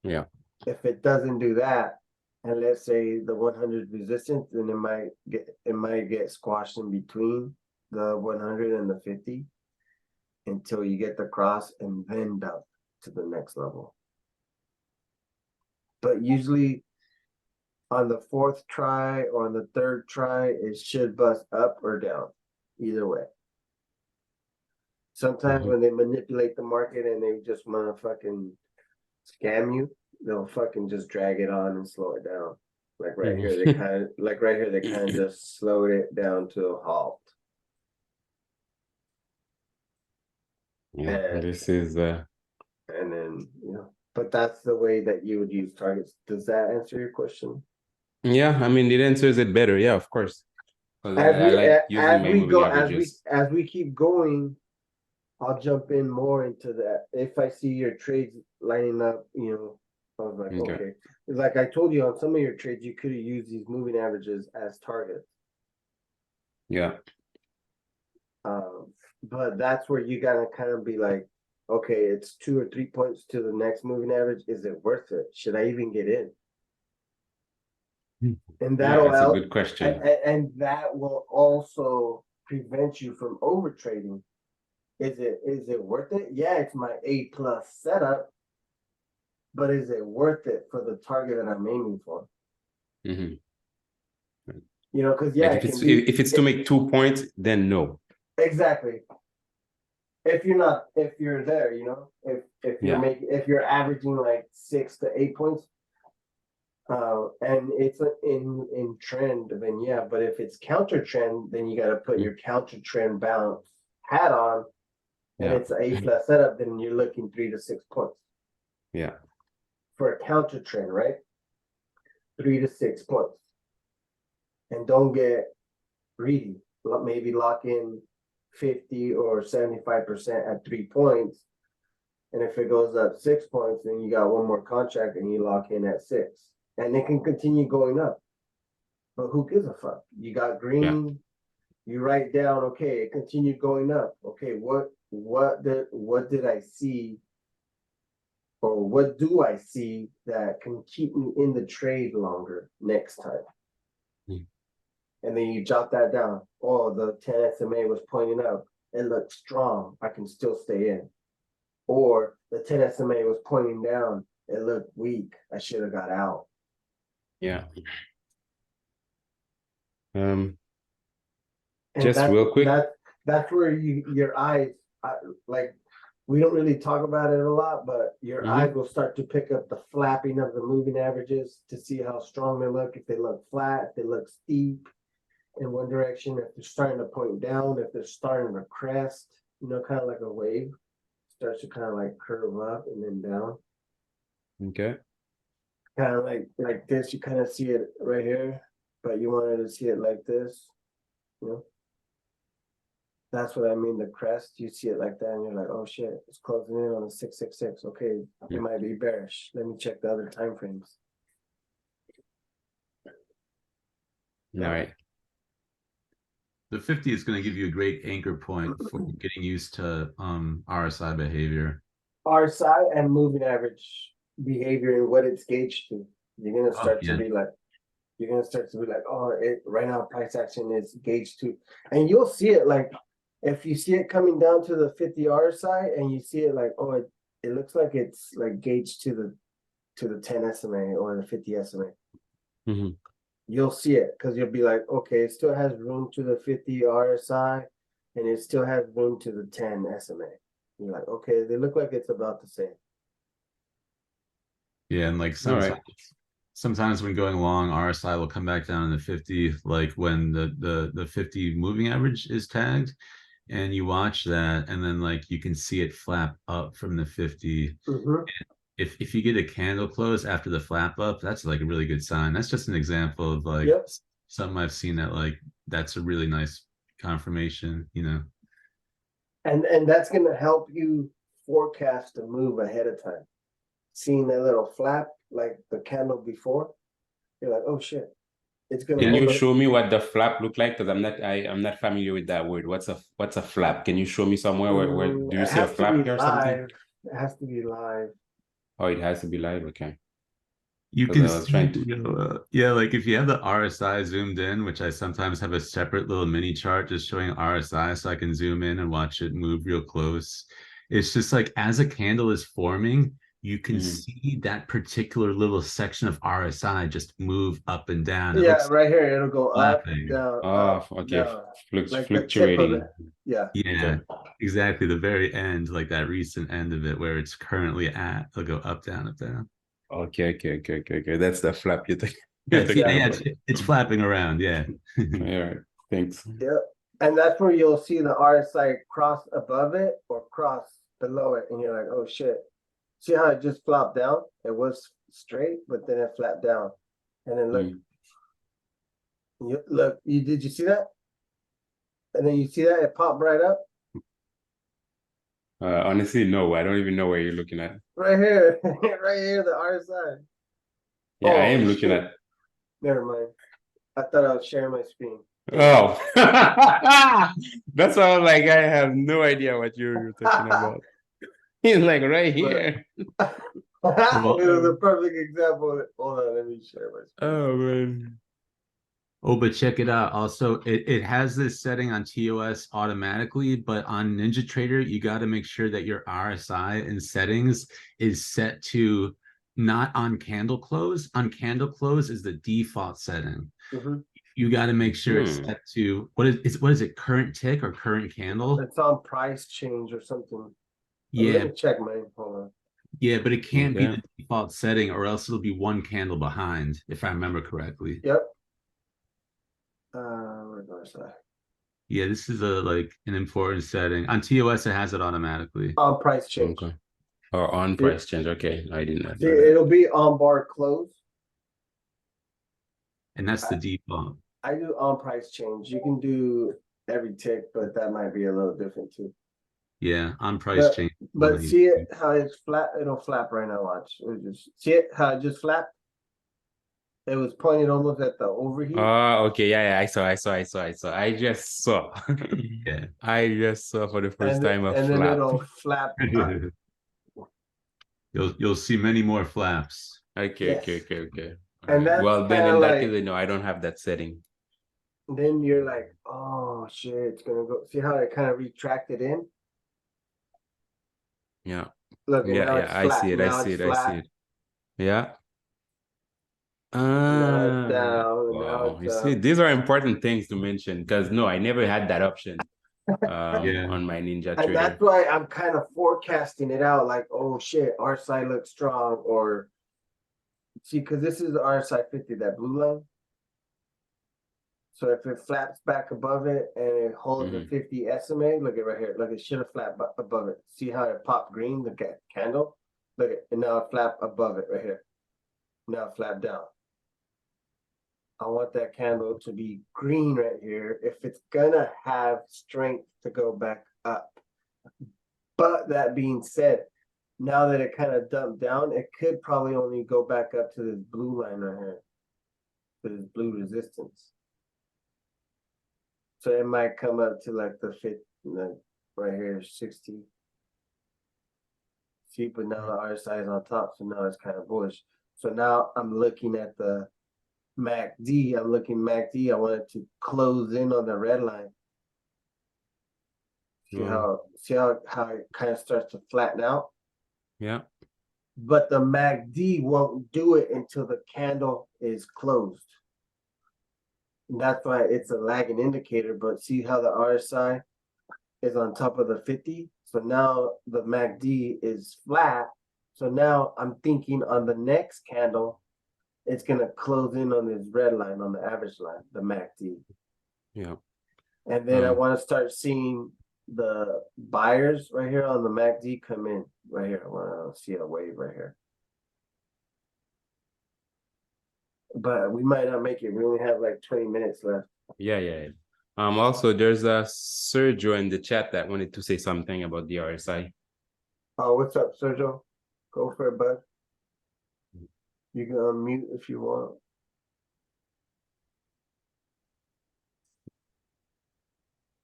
B: Yeah.
A: If it doesn't do that, and let's say the 100 resistance, then it might get squashed in between the 100 and the 50 until you get the cross and then dump to the next level. But usually on the fourth try or on the third try, it should bust up or down, either way. Sometimes when they manipulate the market and they just want to fucking scam you, they'll fucking just drag it on and slow it down. Like right here, they kind of just slowed it down to a halt.
B: Yeah, and this is
A: and then but that's the way that you would use targets. Does that answer your question?
B: Yeah, I mean, it answers it better. Yeah, of course.
A: As we keep going, I'll jump in more into that. If I see your trades lining up, I was like, okay. Like I told you, on some of your trades, you could have used these moving averages as targets.
B: Yeah.
A: But that's where you gotta kind of be like, okay, it's 2 or 3 points to the next moving average. Is it worth it? Should I even get in? And that's
B: a good question.
A: And that will also prevent you from over trading. Is it worth it? Yeah, it's my A+ setup, but is it worth it for the target that I'm aiming for? Because
B: if it's to make 2 points, then no.
A: Exactly. If you're there, if you're averaging like 6 to 8 points, and it's in trend, then yeah. But if it's counter trend, then you got to put your counter trend balance hat on, and it's an A+ setup. Then you're looking 3 to 6 points.
B: Yeah.
A: For a counter trend, right? 3 to 6 points, and don't get greedy. Maybe lock in 50 or 75% at 3 points, and if it goes up 6 points, then you got one more contract and you lock in at 6, and it can continue going up. But who gives a fuck? You got green, You write down, okay, it continued going up. Okay, what did I see, or what do I see that can keep me in the trade longer next time?
B: Mm.
A: And then you jot that down. Oh, the 10 SMA was pointing up. It looked strong. I can still stay in. Or the 10 SMA was pointing down. It looked weak. I should have got out.
B: Yeah.
A: And
B: Just real quick.
A: That's where your eyes, like, we don't really talk about it a lot, but your eyes will start to pick up the flapping of the moving averages to see how strong they look. If they look flat, if they look steep in one direction, if they're starting to point down, if they're starting to crest, kind of like a wave, starts to kind of like curve up and then down.
B: Okay.
A: Kind of like this, you kind of see it right here, but you wanted to see it like this, That's what I mean, the crest, you see it like that and you're like, oh shit, it's closing in on the 666. Okay, it might be bearish. Let me check the other time frames.
B: All right.
C: The 50 is going to give you a great anchor point for getting used to RSI behavior.
A: RSI and moving average behavior and what it's gauged to. You're gonna start to be like, oh, right now price action is gauged to, and you'll see it like, if you see it coming down to the 50 RSI and you see it like, oh, it looks like it's like gauged to the 10 SMA or the 50 SMA. You'll see it because you'll be like, okay, it still has room to the 50 RSI and it still has room to the 10 SMA. You're like, okay, they look like it's about the same.
C: Yeah, and like sometimes when going long, RSI will come back down in the 50, like when the 50 moving average is tagged, and you watch that, and then like you can see it flap up from the 50. If you get a candle close after the flap up, that's like a really good sign. That's just an example of like something I've seen that like that's a really nice confirmation,
A: And that's gonna help you forecast a move ahead of time. Seeing that little flap like the candle before, you're like, oh shit, it's gonna.
B: Can you show me what the flap look like? Because I'm not familiar with that word. What's a flap? Can you show me somewhere where do you see a flap here or something?
A: It has to be live.
B: Oh, it has to be live. Okay.
C: You can see, like if you have the RSI zoomed in, which I sometimes have a separate little mini chart just showing RSI so I can zoom in and watch it move real close. It's just like as a candle is forming, you can see that particular little section of RSI just move up and down.
A: Right here, it'll go up, down.
B: Okay.
A: Like
B: fluctuating.
A: Yeah.
C: Yeah, exactly. The very end, like that recent end of it where it's currently at, it'll go up, down, up, down.
B: Okay. That's the flap you think.
C: It's flapping around. Yeah.
B: All right. Thanks.
A: Yeah. And that's where you'll see the RSI cross above it or cross below it. And you're like, oh shit. See how it just flopped down? It was straight, but then it flapped down. And then look, did you see that? And then you see that it popped right up?
B: Honestly, no, I don't even know where you're looking at.
A: Right here. Right here, the RSI.
B: Yeah, I am looking at.
A: Never mind. I thought I was sharing my screen.
B: Oh. That's why I was like, I have no idea what you're talking about. He's like right here.
A: It was a perfect example. Hold on, let me share my screen.
B: Oh man.
C: Oh, but check it out. Also, it has this setting on TOS automatically, but on NinjaTrader, you got to make sure that your RSI in settings is set to not on candle close. On candle close is the default setting. You got to make sure it's set to what is it? Current tick or current candle?
A: It's on price change or something.
C: Yeah.
A: Let me check mine. Hold on.
C: Yeah, but it can't be the default setting, or else it'll be one candle behind, if I remember correctly.
A: Yep. Where's RSI?
C: Yeah, this is an important setting. On TOS, it has it automatically.
A: On price change.
B: Okay. Or on price change. Okay. I didn't know.
A: It'll be on bar close.
C: And that's the default.
A: I do on price change. You can do every tick, but that might be a little different too.
C: Yeah, on price change.
A: But see it how it's flat, it'll flap right now. Watch. See it how it just flapped? It was pointed almost at the overheat.
B: Oh, okay. Yeah, I saw. I just saw.
C: Yeah.
B: I just saw for the first time a
A: and then
B: flap.
A: it'll flap up.
C: You'll see many more flaps.
B: Okay.
A: Yes.
B: All
A: And
B: right.
A: that's
B: Well, then
A: kind of
B: in that
A: like,
B: case, no, I don't have that setting.
A: then you're like, oh shit, it's gonna go. See how it kind of retracted in?
B: Yeah.
A: Look, and now
B: Yeah.
A: it's
B: I see
A: flat.
B: it. I
A: Now
B: see
A: it's
B: it. I see
A: flat.
B: it. Yeah.
A: And now it's down. And now
B: Wow.
A: it's
B: You see, these are important things to mention because no, I never had that option
C: Yeah.
B: on my Ninja
A: And that's
B: Trader.
A: why I'm kind of forecasting it out like, oh shit, our side looks strong. Or see, because this is the RSI 50, that blue line. So if it flaps back above it and it holds a
B: Mhm.
A: 50 SMA, look at right here. Look, it should have flapped above it. See how it popped green? Look at candle. Look at, and now it flapped above it right here. Now it flapped down. I want that candle to be green right here if it's gonna have strength to go back up. But that being said, now that it kind of dumped down, it could probably only go back up to this blue line right here, to this blue resistance. So it might come up to like the 50, like right here, 60. See, but now the RSI is on top, so now it's kind of bullish. So now I'm looking at the MACD. I'm looking MACD. I want it to close in on the red line. See how it kind of starts to flatten out.
B: Yeah.
A: But the MACD won't do it until the candle is closed. And that's why it's a lagging indicator. But see how the RSI is on top of the 50? So now the MACD is flat. So now I'm thinking on the next candle, it's gonna close in on this red line, on the average line, the MACD.
B: Yeah.
A: And then I want to start seeing the buyers right here on the MACD come in right here. I want to see a wave right here. But we might not make it. We only have like 20 minutes left.
B: Yeah. Also, there's a Sergio in the chat that wanted to say something about the RSI.
A: Oh, what's up, Sergio? Go for it, bud. You can unmute if you want.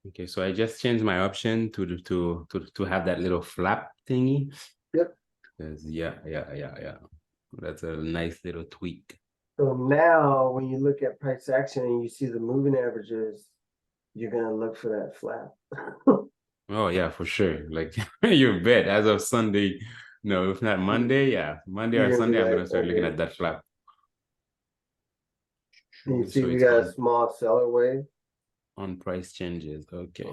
B: Okay, so I just changed my option to have that little flap thingy.
A: Yep.
B: Yeah. That's a nice little tweak.
A: So now when you look at price action and you see the moving averages, you're gonna look for that flap.
B: Oh yeah, for sure. Like you bet. As of Sunday, no, if not Monday, yeah, Monday or
A: You're gonna be
B: Sunday, I'm
A: like,
B: gonna start looking
A: okay.
B: at that flap.
A: And you see
B: So
A: we
B: it's
A: got a small seller wave.
B: on price changes. Okay.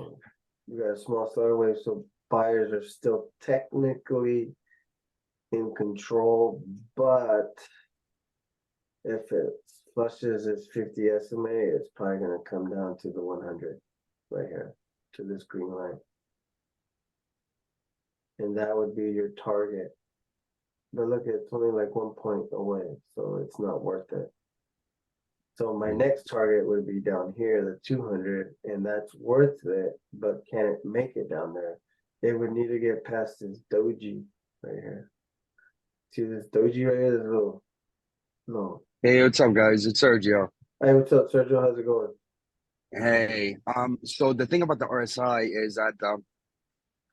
A: We got a small seller wave, so buyers are still technically in control, but if it flushes its 50 SMA, it's probably gonna come down to the 100 right here, to this green line. And that would be your target. But look, it's only like 1 point away, so it's not worth it. So my next target would be down here, the 200, and that's worth it, but can it make it down there? It would need to get past this doji right here. See this doji right here, this little.
D: Hey, what's up, guys? It's Sergio.
A: Hey, what's up, Sergio? How's it going?
D: Hey, so the thing about the RSI is that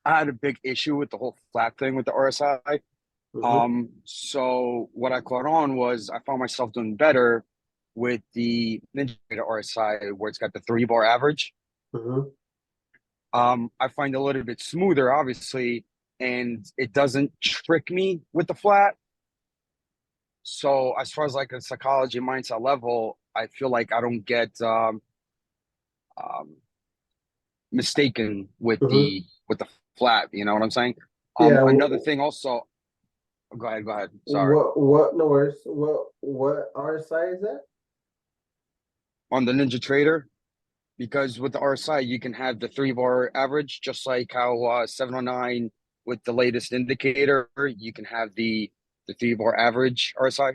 D: I had a big issue with the whole flat thing with the RSI. So what I caught on was I found myself doing better with the Ninja RSI, where it's got the 3-bar average. I find it a little bit smoother, obviously, and it doesn't trick me with the flat. So as far as like a psychology mindset level, I feel like I don't get mistaken with the flat. You know what I'm saying?
A: Yeah.
D: Another thing also. Go ahead. Sorry.
A: What? No worries. What RSI is that?
D: On the Ninja Trader, because with the RSI you can have the 3-bar average, just like how 709 with the latest indicator, you can have the 3-bar average RSI.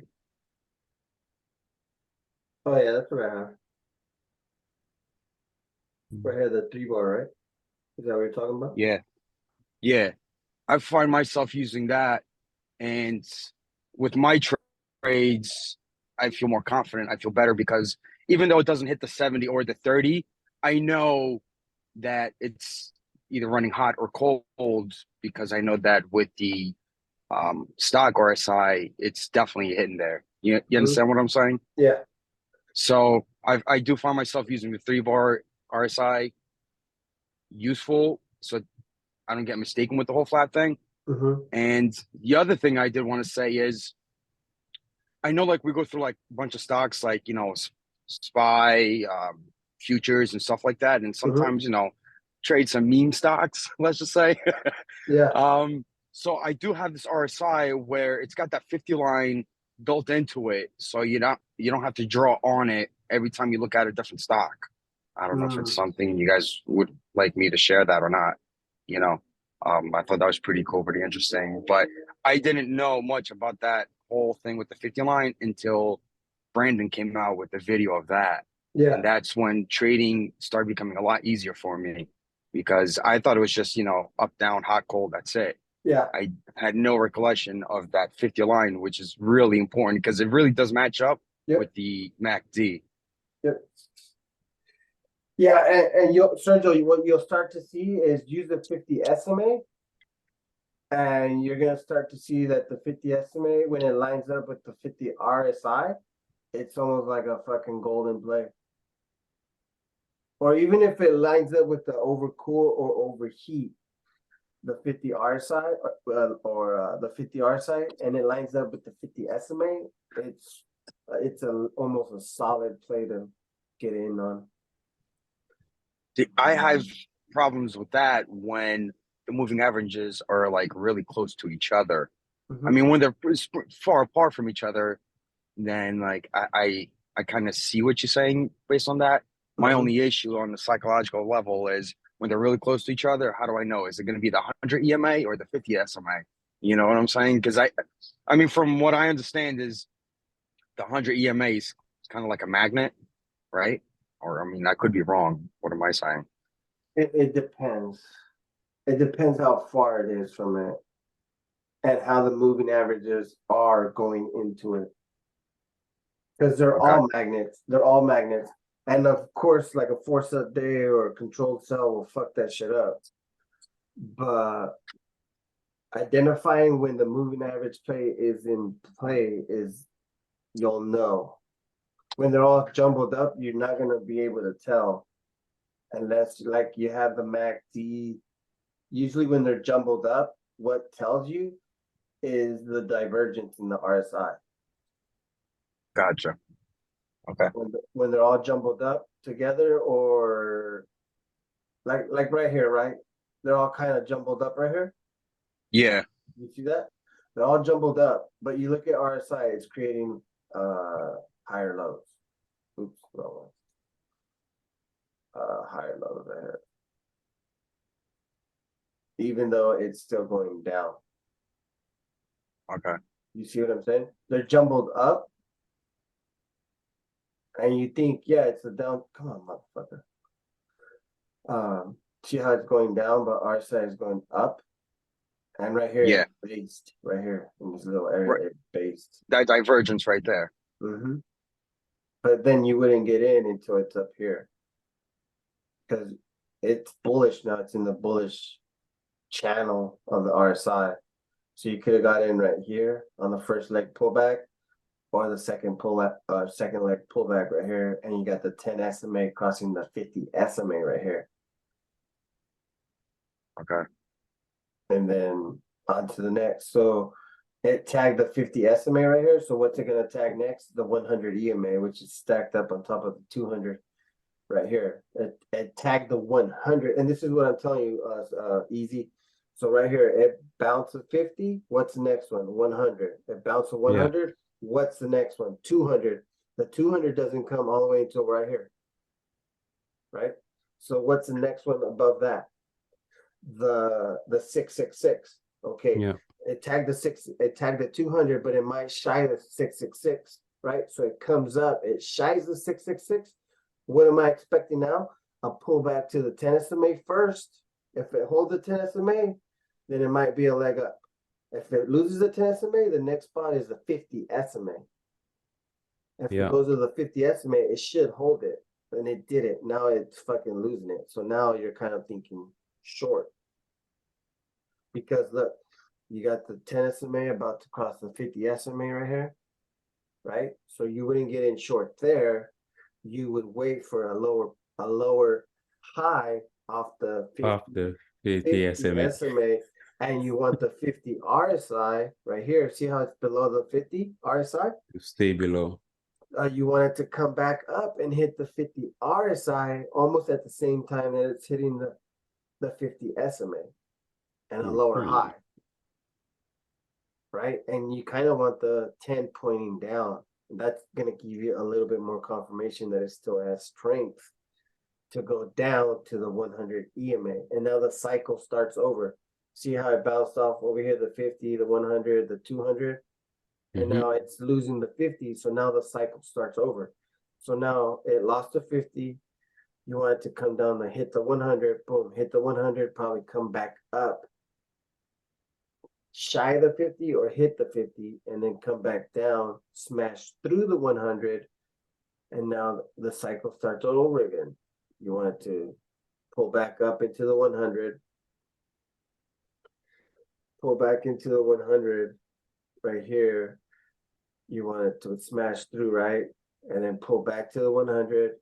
A: Oh yeah, that's what I have. Right here, the 3-bar, right? Is that what you're talking about?
D: Yeah. I find myself using that, and with my trades, I feel more confident. I feel better because even though it doesn't hit the 70 or the 30, I know that it's either running hot or cold because I know that with the stock RSI, it's definitely hitting there. You understand what I'm saying?
A: Yeah.
D: So I do find myself using the 3-bar RSI useful, so I don't get mistaken with the whole flat thing.
A: Mm-hmm.
D: And the other thing I did want to say is, I know like we go through like a bunch of stocks, like, SPY, futures and stuff like that. And sometimes, trade some meme stocks, let's just say.
A: Yeah.
D: So I do have this RSI where it's got that 50 line built into it. So you don't have to draw on it every time you look at a different stock. I don't know if it's something you guys would like me to share that or not. I thought that was pretty cool, pretty interesting. But I didn't know much about that whole thing with the 50 line until Brandon came out with the video of that.
A: Yeah.
D: And that's when trading started becoming a lot easier for me because I thought it was just, up, down, hot, cold, that's it.
A: Yeah.
D: I had no recollection of that 50 line, which is really important because it really does match up with the MACD.
A: Yep. Yeah, and Sergio, what you'll start to see is use the 50 SMA, and you're gonna start to see that the 50 SMA, when it lines up with the 50 RSI, it's almost like a fucking golden play. Or even if it lines up with the overcool or overheat, the 50 RSI or the 50 RSI, and it lines up with the 50 SMA, it's almost a solid play to get in on.
D: I have problems with that when the moving averages are like really close to each other.
A: Mm-hmm.
D: I mean, when they're far apart from each other, then like I kind of see what you're saying based on that. My only issue on the psychological level is when they're really close to each other, how do I know? Is it going to be the 100 EMA or the 50 SMA? You know what I'm saying? Because I mean, from what I understand is the 100 EMA is kind of like a magnet, right? Or, I mean, I could be wrong. What am I saying?
A: It depends. It depends how far it is from it and how the moving averages are going into it. Because they're all magnets. They're all magnets. And of course, like a force-up day or a controlled cell will fuck that shit up. But identifying when the moving average play is in play is, you'll know. When they're all jumbled up, you're not going to be able to tell. Unless like you have the MACD. Usually when they're jumbled up, what tells you is the divergence in the RSI.
D: Gotcha. Okay.
A: When they're all jumbled up together, or like right here, right? They're all kind of jumbled up right here.
D: Yeah.
A: You see that? They're all jumbled up, but you look at RSI, it's creating higher lows. Oops, no. Higher lows right here. Even though it's still going down.
D: Okay.
A: You see what I'm saying? They're jumbled up. And you think, yeah, it's a down. Come on, motherfucker. See how it's going down, but our side is going up. And right here, it's based. Right here in this little area, it's based.
D: That divergence right there.
A: Mm-hmm. But then you wouldn't get in until it's up here. Because it's bullish now. It's in the bullish channel of the RSI. So you could have got in right here on the first leg pullback, or the second second leg pullback right here, and you got the 10 SMA crossing the 50 SMA right here.
D: Okay.
A: And then on to the next. So it tagged the 50 SMA right here. So what's it going to tag next? The 100 EMA, which is stacked up on top of the 200 right here. It tagged the 100. And this is what I'm telling you, easy. So right here, it bounced a 50. What's the next one? 100. It bounced a 100. Yeah. What's the next one? 200. The 200 doesn't come all the way until right here. Right? So what's the next one above that? The 666. Okay.
B: Yeah.
A: It tagged the 200, but it might shy the 666, right? So it comes up, it shies the 666. What am I expecting now? I'll pull back to the 10 SMA first. If it holds the 10 SMA, then it might be a leg up. If it loses the 10 SMA, the next spot is the 50 SMA. If
B: Yeah.
A: it goes to the 50 estimate, it should hold it, and it didn't. Now it's fucking losing it. So now you're kind of thinking short. Because look, you got the 10 SMA about to cross the 50 SMA right here, right? So you wouldn't get in short there. You would wait for a lower high off the 50,
B: Off the
A: 50
B: SMA
A: SMA, and you want the 50 RSI right here. See how it's below the 50 RSI?
B: to stay below.
A: You want it to come back up and hit the 50 RSI almost at the same time that it's hitting the 50 SMA and a lower high, right? And you kind of want the 10 pointing down. And that's going to give you a little bit more confirmation that it still has strength to go down to the 100 EMA. And now the cycle starts over. See how it bounced off over here, the 50, the 100, the 200? And now it's losing the 50. So now the cycle starts over. So now it lost the 50. You want it to come down to hit the 100. Boom, hit the 100, probably come back up shy of the 50 or hit the 50 and then come back down, smash through the 100, and now the cycle starts all over again. You want it to pull back up into the 100, pull back into the 100 right here. You want it to smash through, right? And then pull back to the 100.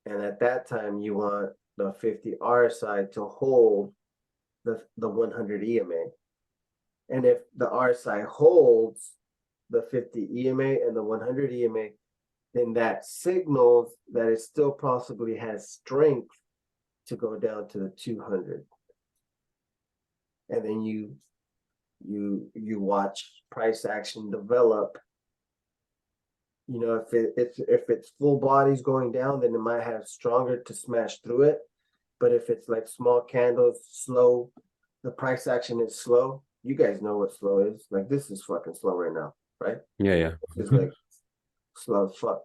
A: And at that time, you want the 50 RSI to hold the 100 EMA. And if the RSI holds the 50 EMA and the 100 EMA, then that signals that it still possibly has strength to go down to the 200. And then you watch price action develop. You know, if it's full bodies going down, then it might have stronger to smash through it. But if it's like small candles, slow, the price action is slow. You guys know what slow is. Like this is fucking slow right now, right?
B: Yeah.
A: It's like slow as fuck.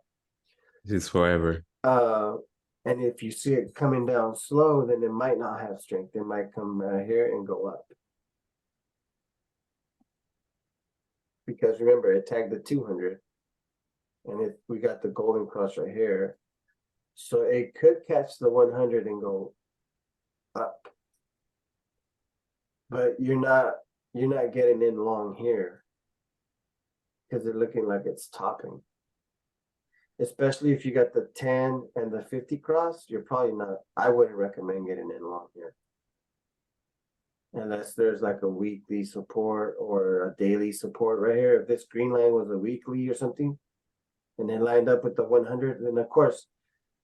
B: This is forever.
A: And if you see it coming down slow, then it might not have strength. It might come here and go up. Because remember, it tagged the 200. And we got the golden cross right here. So it could catch the 100 and go up. But you're not getting in long here because they're looking like it's topping. Especially if you got the 10 and the 50 cross, you're probably not. I wouldn't recommend getting in long here. Unless there's like a weekly support or a daily support right here. If this green line was a weekly or something, and it lined up with the 100, then of course,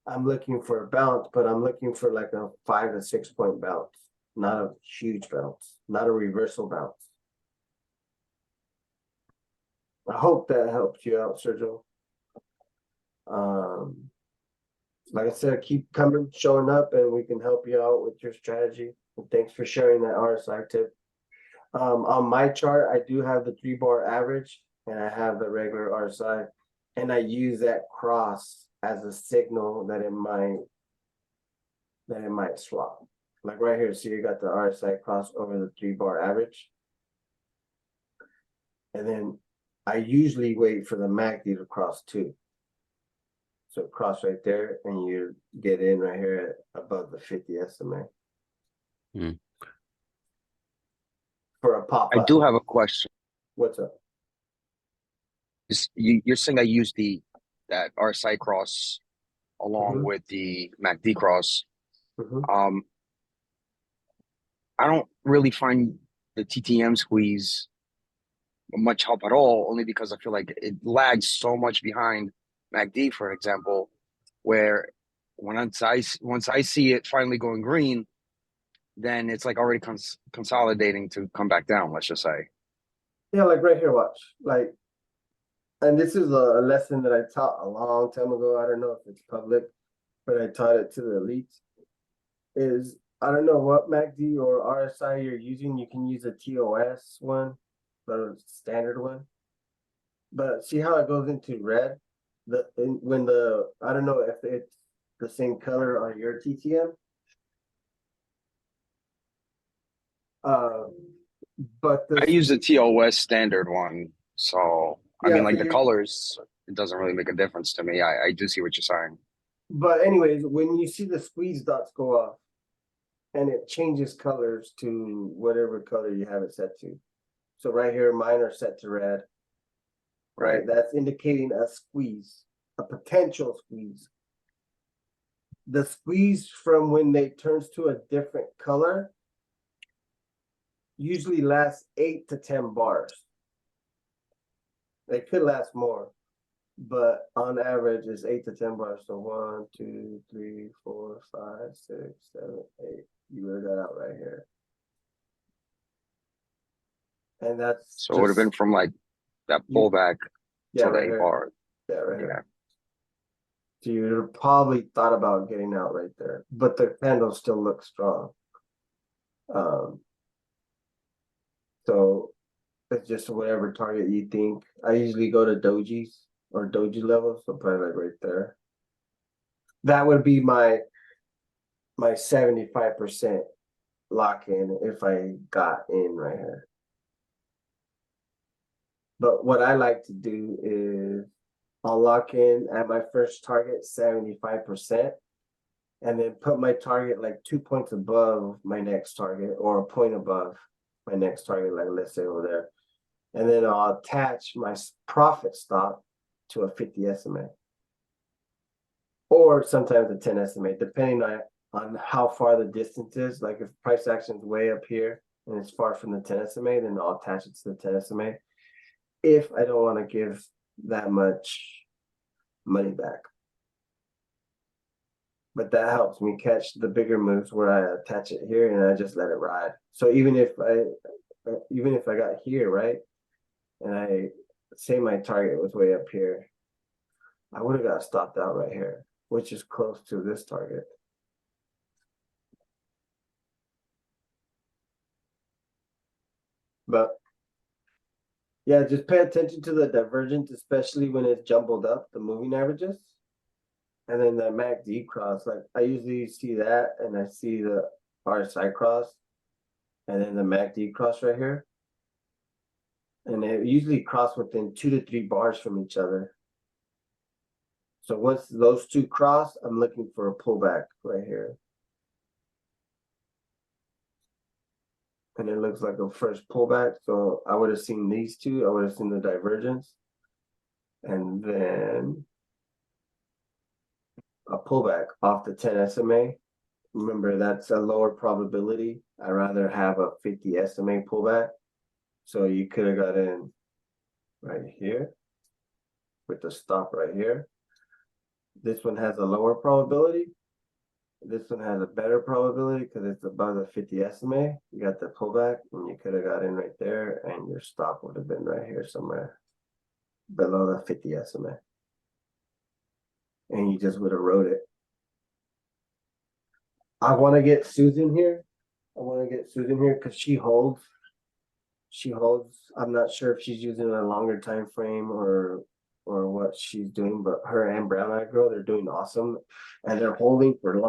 A: I'm looking for a bounce, but I'm looking for like a 5 to 6 point bounce. Not a huge bounce, not a reversal bounce. I hope that helps you out, Sergio. Like I said, keep coming, showing up, and we can help you out with your strategy. And thanks for sharing that RSI tip. On my chart, I do have the 3-bar average, and I have the regular RSI, and I use that cross as a signal that it might swap. Like right here, see you got the RSI cross over the 3-bar average. And then I usually wait for the MACD to cross too. So cross right there and you get in right here above the 50 SMA. For a pop up.
D: I do have a question.
A: What's up?
D: You're saying I use that RSI cross along with the MACD cross. I don't really find the TTM squeeze much help at all, only because I feel like it lags so much behind MACD, for example, where once I see it finally going green, then it's like already consolidating to come back down, let's just say.
A: Yeah, like right here, watch. Like, and this is a lesson that I taught a long time ago. I don't know if it's public, but I taught it to the elites. Is I don't know what MACD or RSI you're using. You can use a TOS one, the standard one. But see how it goes into red? I don't know if it's the same color on your TTM. But
D: I use the TOS standard one, so I mean, like the colors. it doesn't really make a difference to me. I do see what you're saying.
A: But anyways, when you see the squeeze dots go off and it changes colors to whatever color you have it set to. So right here, mine are set to red. Right, that's indicating a squeeze, a potential squeeze. The squeeze from when they turns to a different color usually lasts 8 to 10 bars. They could last more, but on average it's 8 to 10 bars. So 1, 2, 3, 4, 5, 6, 7, 8. You read that out right here. And that's
D: So it would have been from like that pullback
A: yeah,
D: to the
A: right
D: 8
A: here.
D: bar.
A: Yeah, right
D: Yeah.
A: here. So you'd probably thought about getting out right there, but the candle still looks strong. So it's just whatever target you think. I usually go to dojis or doji levels, so probably like right there. That would be my 75% lock in if I got in right here. But what I like to do is I'll lock in at my first target 75%. And then put my target like 2 points above my next target or a point above my next target, like let's say over there. And then I'll attach my profit stop to a 50 SMA. Or sometimes a 10 SMA, depending on how far the distance is. Like if price action is way up here and it's far from the 10 SMA, then I'll attach it to the 10 SMA. If I don't want to give that much money back. But that helps me catch the bigger moves where I attach it here and I just let it ride. So even if I got here, right, and I say my target was way up here, I would have got stopped out right here, which is close to this target. But yeah, just pay attention to the divergence, especially when it's jumbled up, the moving averages. And then the MACD cross, like I usually see that and I see the RSI cross and then the MACD cross right here. And they usually cross within 2 to 3 bars from each other. So once those two cross, I'm looking for a pullback right here. And it looks like a first pullback. So I would have seen these two, I would have seen the divergence. And then a pullback off the 10 SMA. Remember, that's a lower probability. I'd rather have a 50 SMA pullback. So you could have got in right here with the stop right here. This one has a lower probability. This one has a better probability because it's above the 50 SMA. You got the pullback and you could have got in right there and your stop would have been right here somewhere below the 50 SMA. And you just would have rode it. I want to get Susan here. Because she holds. I'm not sure if she's using a longer time frame or what she's doing, but her and Brown Eye Girl, they're doing awesome. And they're holding for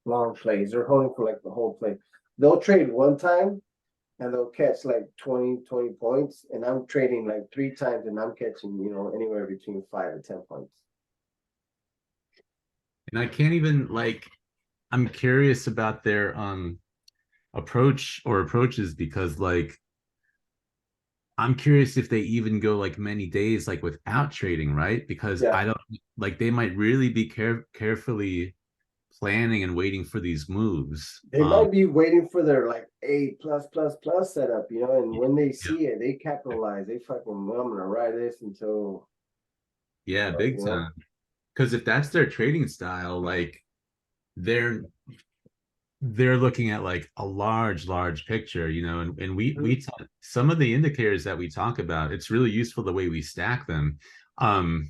A: long plays. They're holding for like the whole play. They'll trade one time and they'll catch like 20 points. And I'm trading like 3 times and I'm catching, anywhere between 5 and 10 points.
C: And I can't even I'm curious about their approaches because I'm curious if they even go many days without trading, right? Because
A: Yeah.
C: I don't they might really be carefully planning and waiting for these moves.
A: They might be waiting for their A plus setup, and when they see it, they capitalize. They fucking, well, I'm gonna ride this until
C: Big time. Because if that's their trading style, they're looking at a large picture, and we some of the indicators that we talk about, it's really useful the way we stack them. And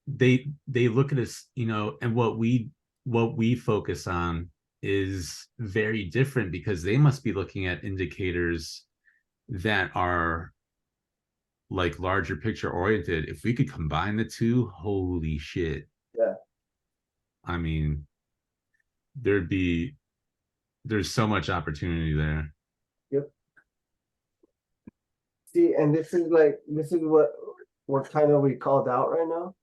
C: they look at us, and what we focus on is very different because they must be looking at indicators that are larger picture oriented. If we could combine the two, holy shit.
A: Yeah.
C: I mean, there's so much opportunity there.
A: Yep. See, and this is what kind of we called out right now.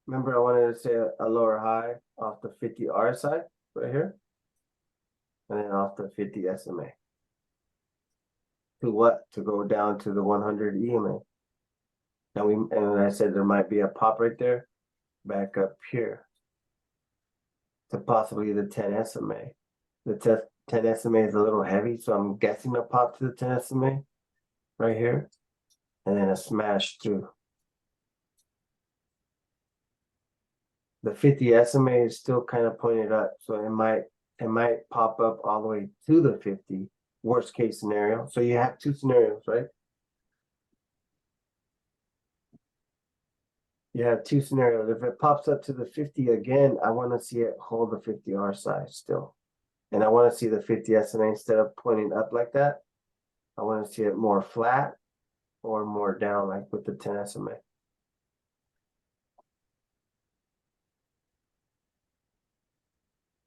A: Remember, I wanted to say a lower high off the 50 RSI right here, and then off the 50 SMA. To what? To go down to the 100 EMA. And I said there might be a pop right there, back up here, to possibly the 10 SMA. The 10 SMA is a little heavy, so I'm guessing a pop to the 10 SMA right here, and then a smash through. The 50 SMA is still kind of pointed up, so it might pop up all the way to the 50, worst case scenario. So you have two scenarios, right? You have two scenarios. If it pops up to the 50 again, I want to see it hold the 50 RSI still. And I want to see the 50 SMA instead of pointing up like that. I want to see it more flat or more down, like with the 10 SMA.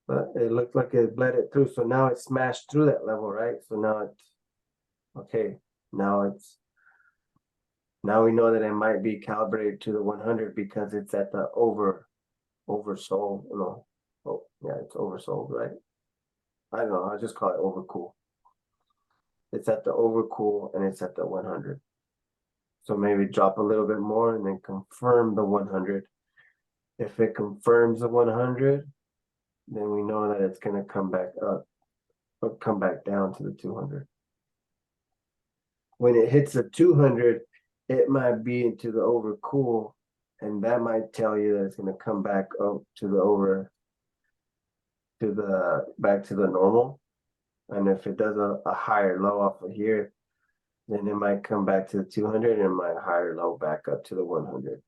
A: But it looked like it bled it through. So now it smashed through that level, right? So now it's okay. Now we know that it might be calibrated to the 100 because it's at the oversold, you know. Oh, yeah, it's oversold, right? I don't know. I just call it overcool. It's at the overcool and it's at the 100. So maybe drop a little bit more and then confirm the 100. If it confirms the 100, then we know that it's going to come back up or come back down to the 200. When it hits the 200, it might be into the overcool, and that might tell you that it's going to come back up to the back to the normal. And if it does a higher low off of here, then it might come back to the 200 and might higher low back up to the 100.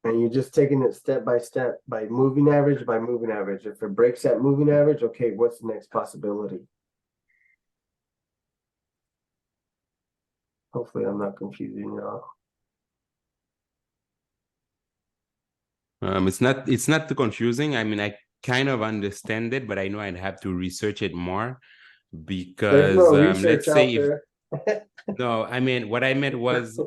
A: And you're just taking it step by step by moving average by moving average. If it breaks that moving average, okay, what's the next possibility? Hopefully I'm not confusing y'all.
B: It's not too confusing. I mean, I kind of understand it, but I know I'd have to research it more because
A: no research
B: let's say
A: out there.
B: no, I mean, what I meant was,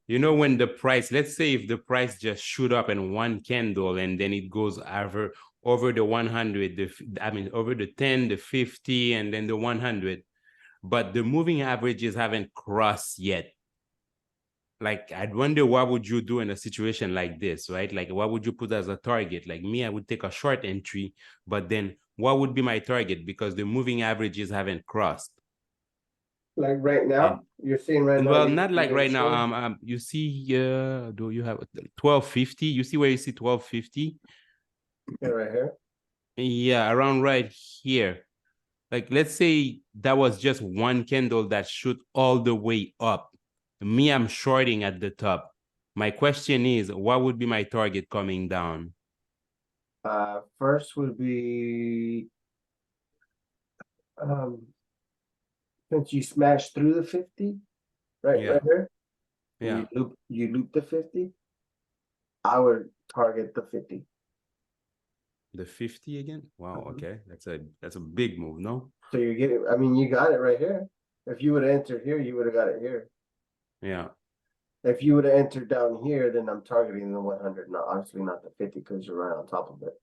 B: you know, when the price, let's say if the price just shoot up in one candle and then it goes over the 100, over the 10, the 50, and then the 100, but the moving averages haven't crossed yet. Like, I'd wonder what would you do in a situation like this, right? Like, what would you put as a target? Like me, I would take a short entry, but then what would be my target? Because the moving averages haven't crossed.
A: Like right now, you're seeing right now.
B: Well, not like right now. You see, do you have 1250? You see where you see 1250?
A: Yeah, right here.
B: Yeah, around right here. Like, let's say that was just one candle that shoot all the way up. Me, I'm shorting at the top. My question is, what would be my target coming down?
A: First would be since you smashed through the 50, right,
B: Yeah.
A: right here.
B: Yeah.
A: You loop the 50. I would target the 50.
B: The 50 again? Wow, okay. That's a big move, no?
A: So you're getting, I mean, you got it right here. If you would have entered here, you would have got it here.
B: Yeah.
A: If you would have entered down here, then I'm targeting the 100, not obviously not the 50 because you're right on top of it.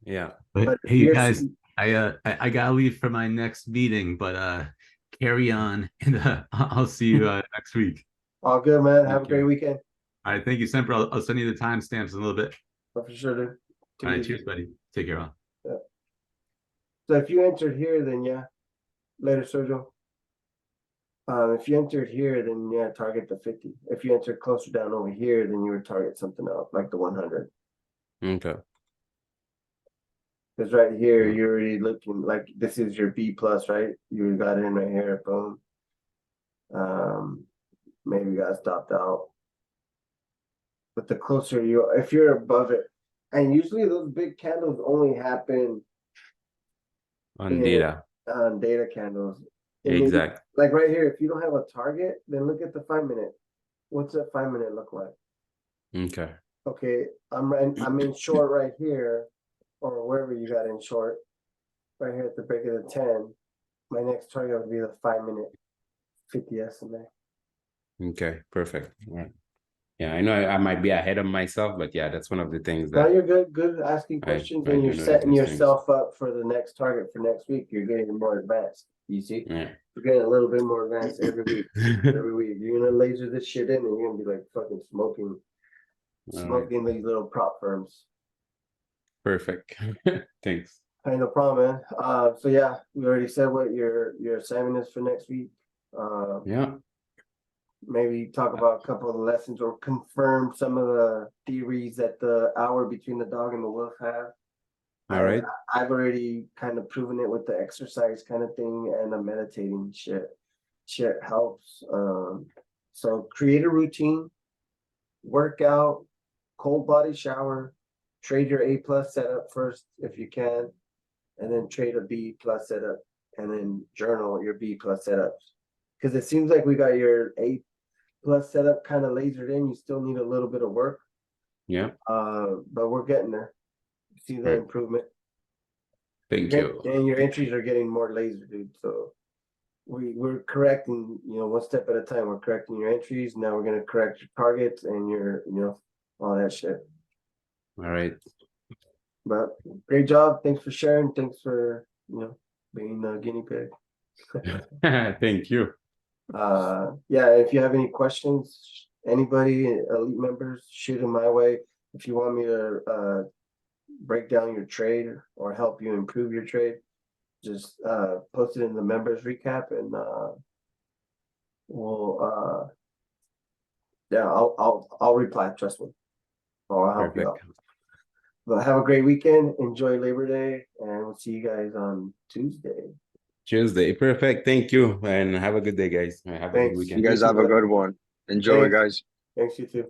B: Yeah.
C: But hey, you guys, I gotta leave for my next meeting, but carry on, and I'll see you next week.
A: All good, man. Have a
B: Thank
A: great
B: you.
A: weekend.
C: All right, thank you, Semper. I'll send you the timestamps in a little bit.
A: Oh, for sure, dude.
C: All right, cheers, buddy. Take care, all.
A: Yeah. So if you entered here, then yeah. Later, Sergio. If you entered here, then yeah, target the 50. If you entered closer down over here, then you would target something else, like the 100.
B: Okay.
A: Because right here, you're already looking like this is your B plus, right? You got in right here, boom. Maybe you got stopped out. But the closer you are, if you're above it, and usually those big candles only happen
B: On data.
A: on data candles.
B: Exactly.
A: Like right here, if you don't have a target, then look at the 5 minute. What's that 5 minute look like?
B: Okay.
A: Okay, I'm in short right here, or wherever you got in short, right here at the break of the 10, my next target would be the 5-minute 50 SMA.
B: Okay, perfect. All right. Yeah, I know I might be ahead of myself, but yeah, that's one of the things
A: No,
B: that
A: you're good asking questions,
B: I
A: and
B: do
A: you're
B: notice
A: setting
B: those things.
A: yourself up for the next target for next week. You're getting more advanced. You see,
B: Yeah.
A: you're getting a little bit more advanced every week. Every week, you're gonna laser this shit in, and you're gonna be like fucking
B: All right.
A: smoking these little prop firms.
B: Perfect. Thanks.
A: Hey, no problem, man. So yeah, we already said what your assignment is for next week.
B: Yeah.
A: Maybe talk about a couple of the lessons or confirm some of the theories that the hour between the dog and the wolf have.
B: All right.
A: I've already kind of proven it with the exercise kind of thing and the meditating shit. Shit helps. So create a routine, work out, cold body shower, trade your A+ setup first if you can, and then trade a B+ setup, and then journal your B+ setups. Because it seems like we got your A+ setup kind of lasered in. You still need a little bit of work.
B: Yeah.
A: But we're getting there. See the
B: Right.
A: improvement.
B: Thank you.
A: And your entries are getting more laser, dude. So we're correcting, one step at a time. We're correcting your entries. Now we're gonna correct your targets and your, all that shit.
B: All right.
A: But great job. Thanks for sharing. Thanks for, being the guinea pig.
B: Thank you.
A: Yeah, if you have any questions, anybody, elite members, shoot them my way. If you want me to break down your trade or help you improve your trade, just post it in the members recap, and we'll yeah, I'll reply, trust me, or I'll help you out.
B: Perfect.
A: But have a great weekend, enjoy Labor Day, and we'll see you guys on Tuesday.
B: Tuesday. Perfect. Thank you. And have a good day, guys. Have a good
A: Thanks.
B: weekend.
D: You guys
A: too,
D: have a
A: brother.
D: good one. Enjoy,
A: Thanks.
D: guys.
A: Thanks, you too.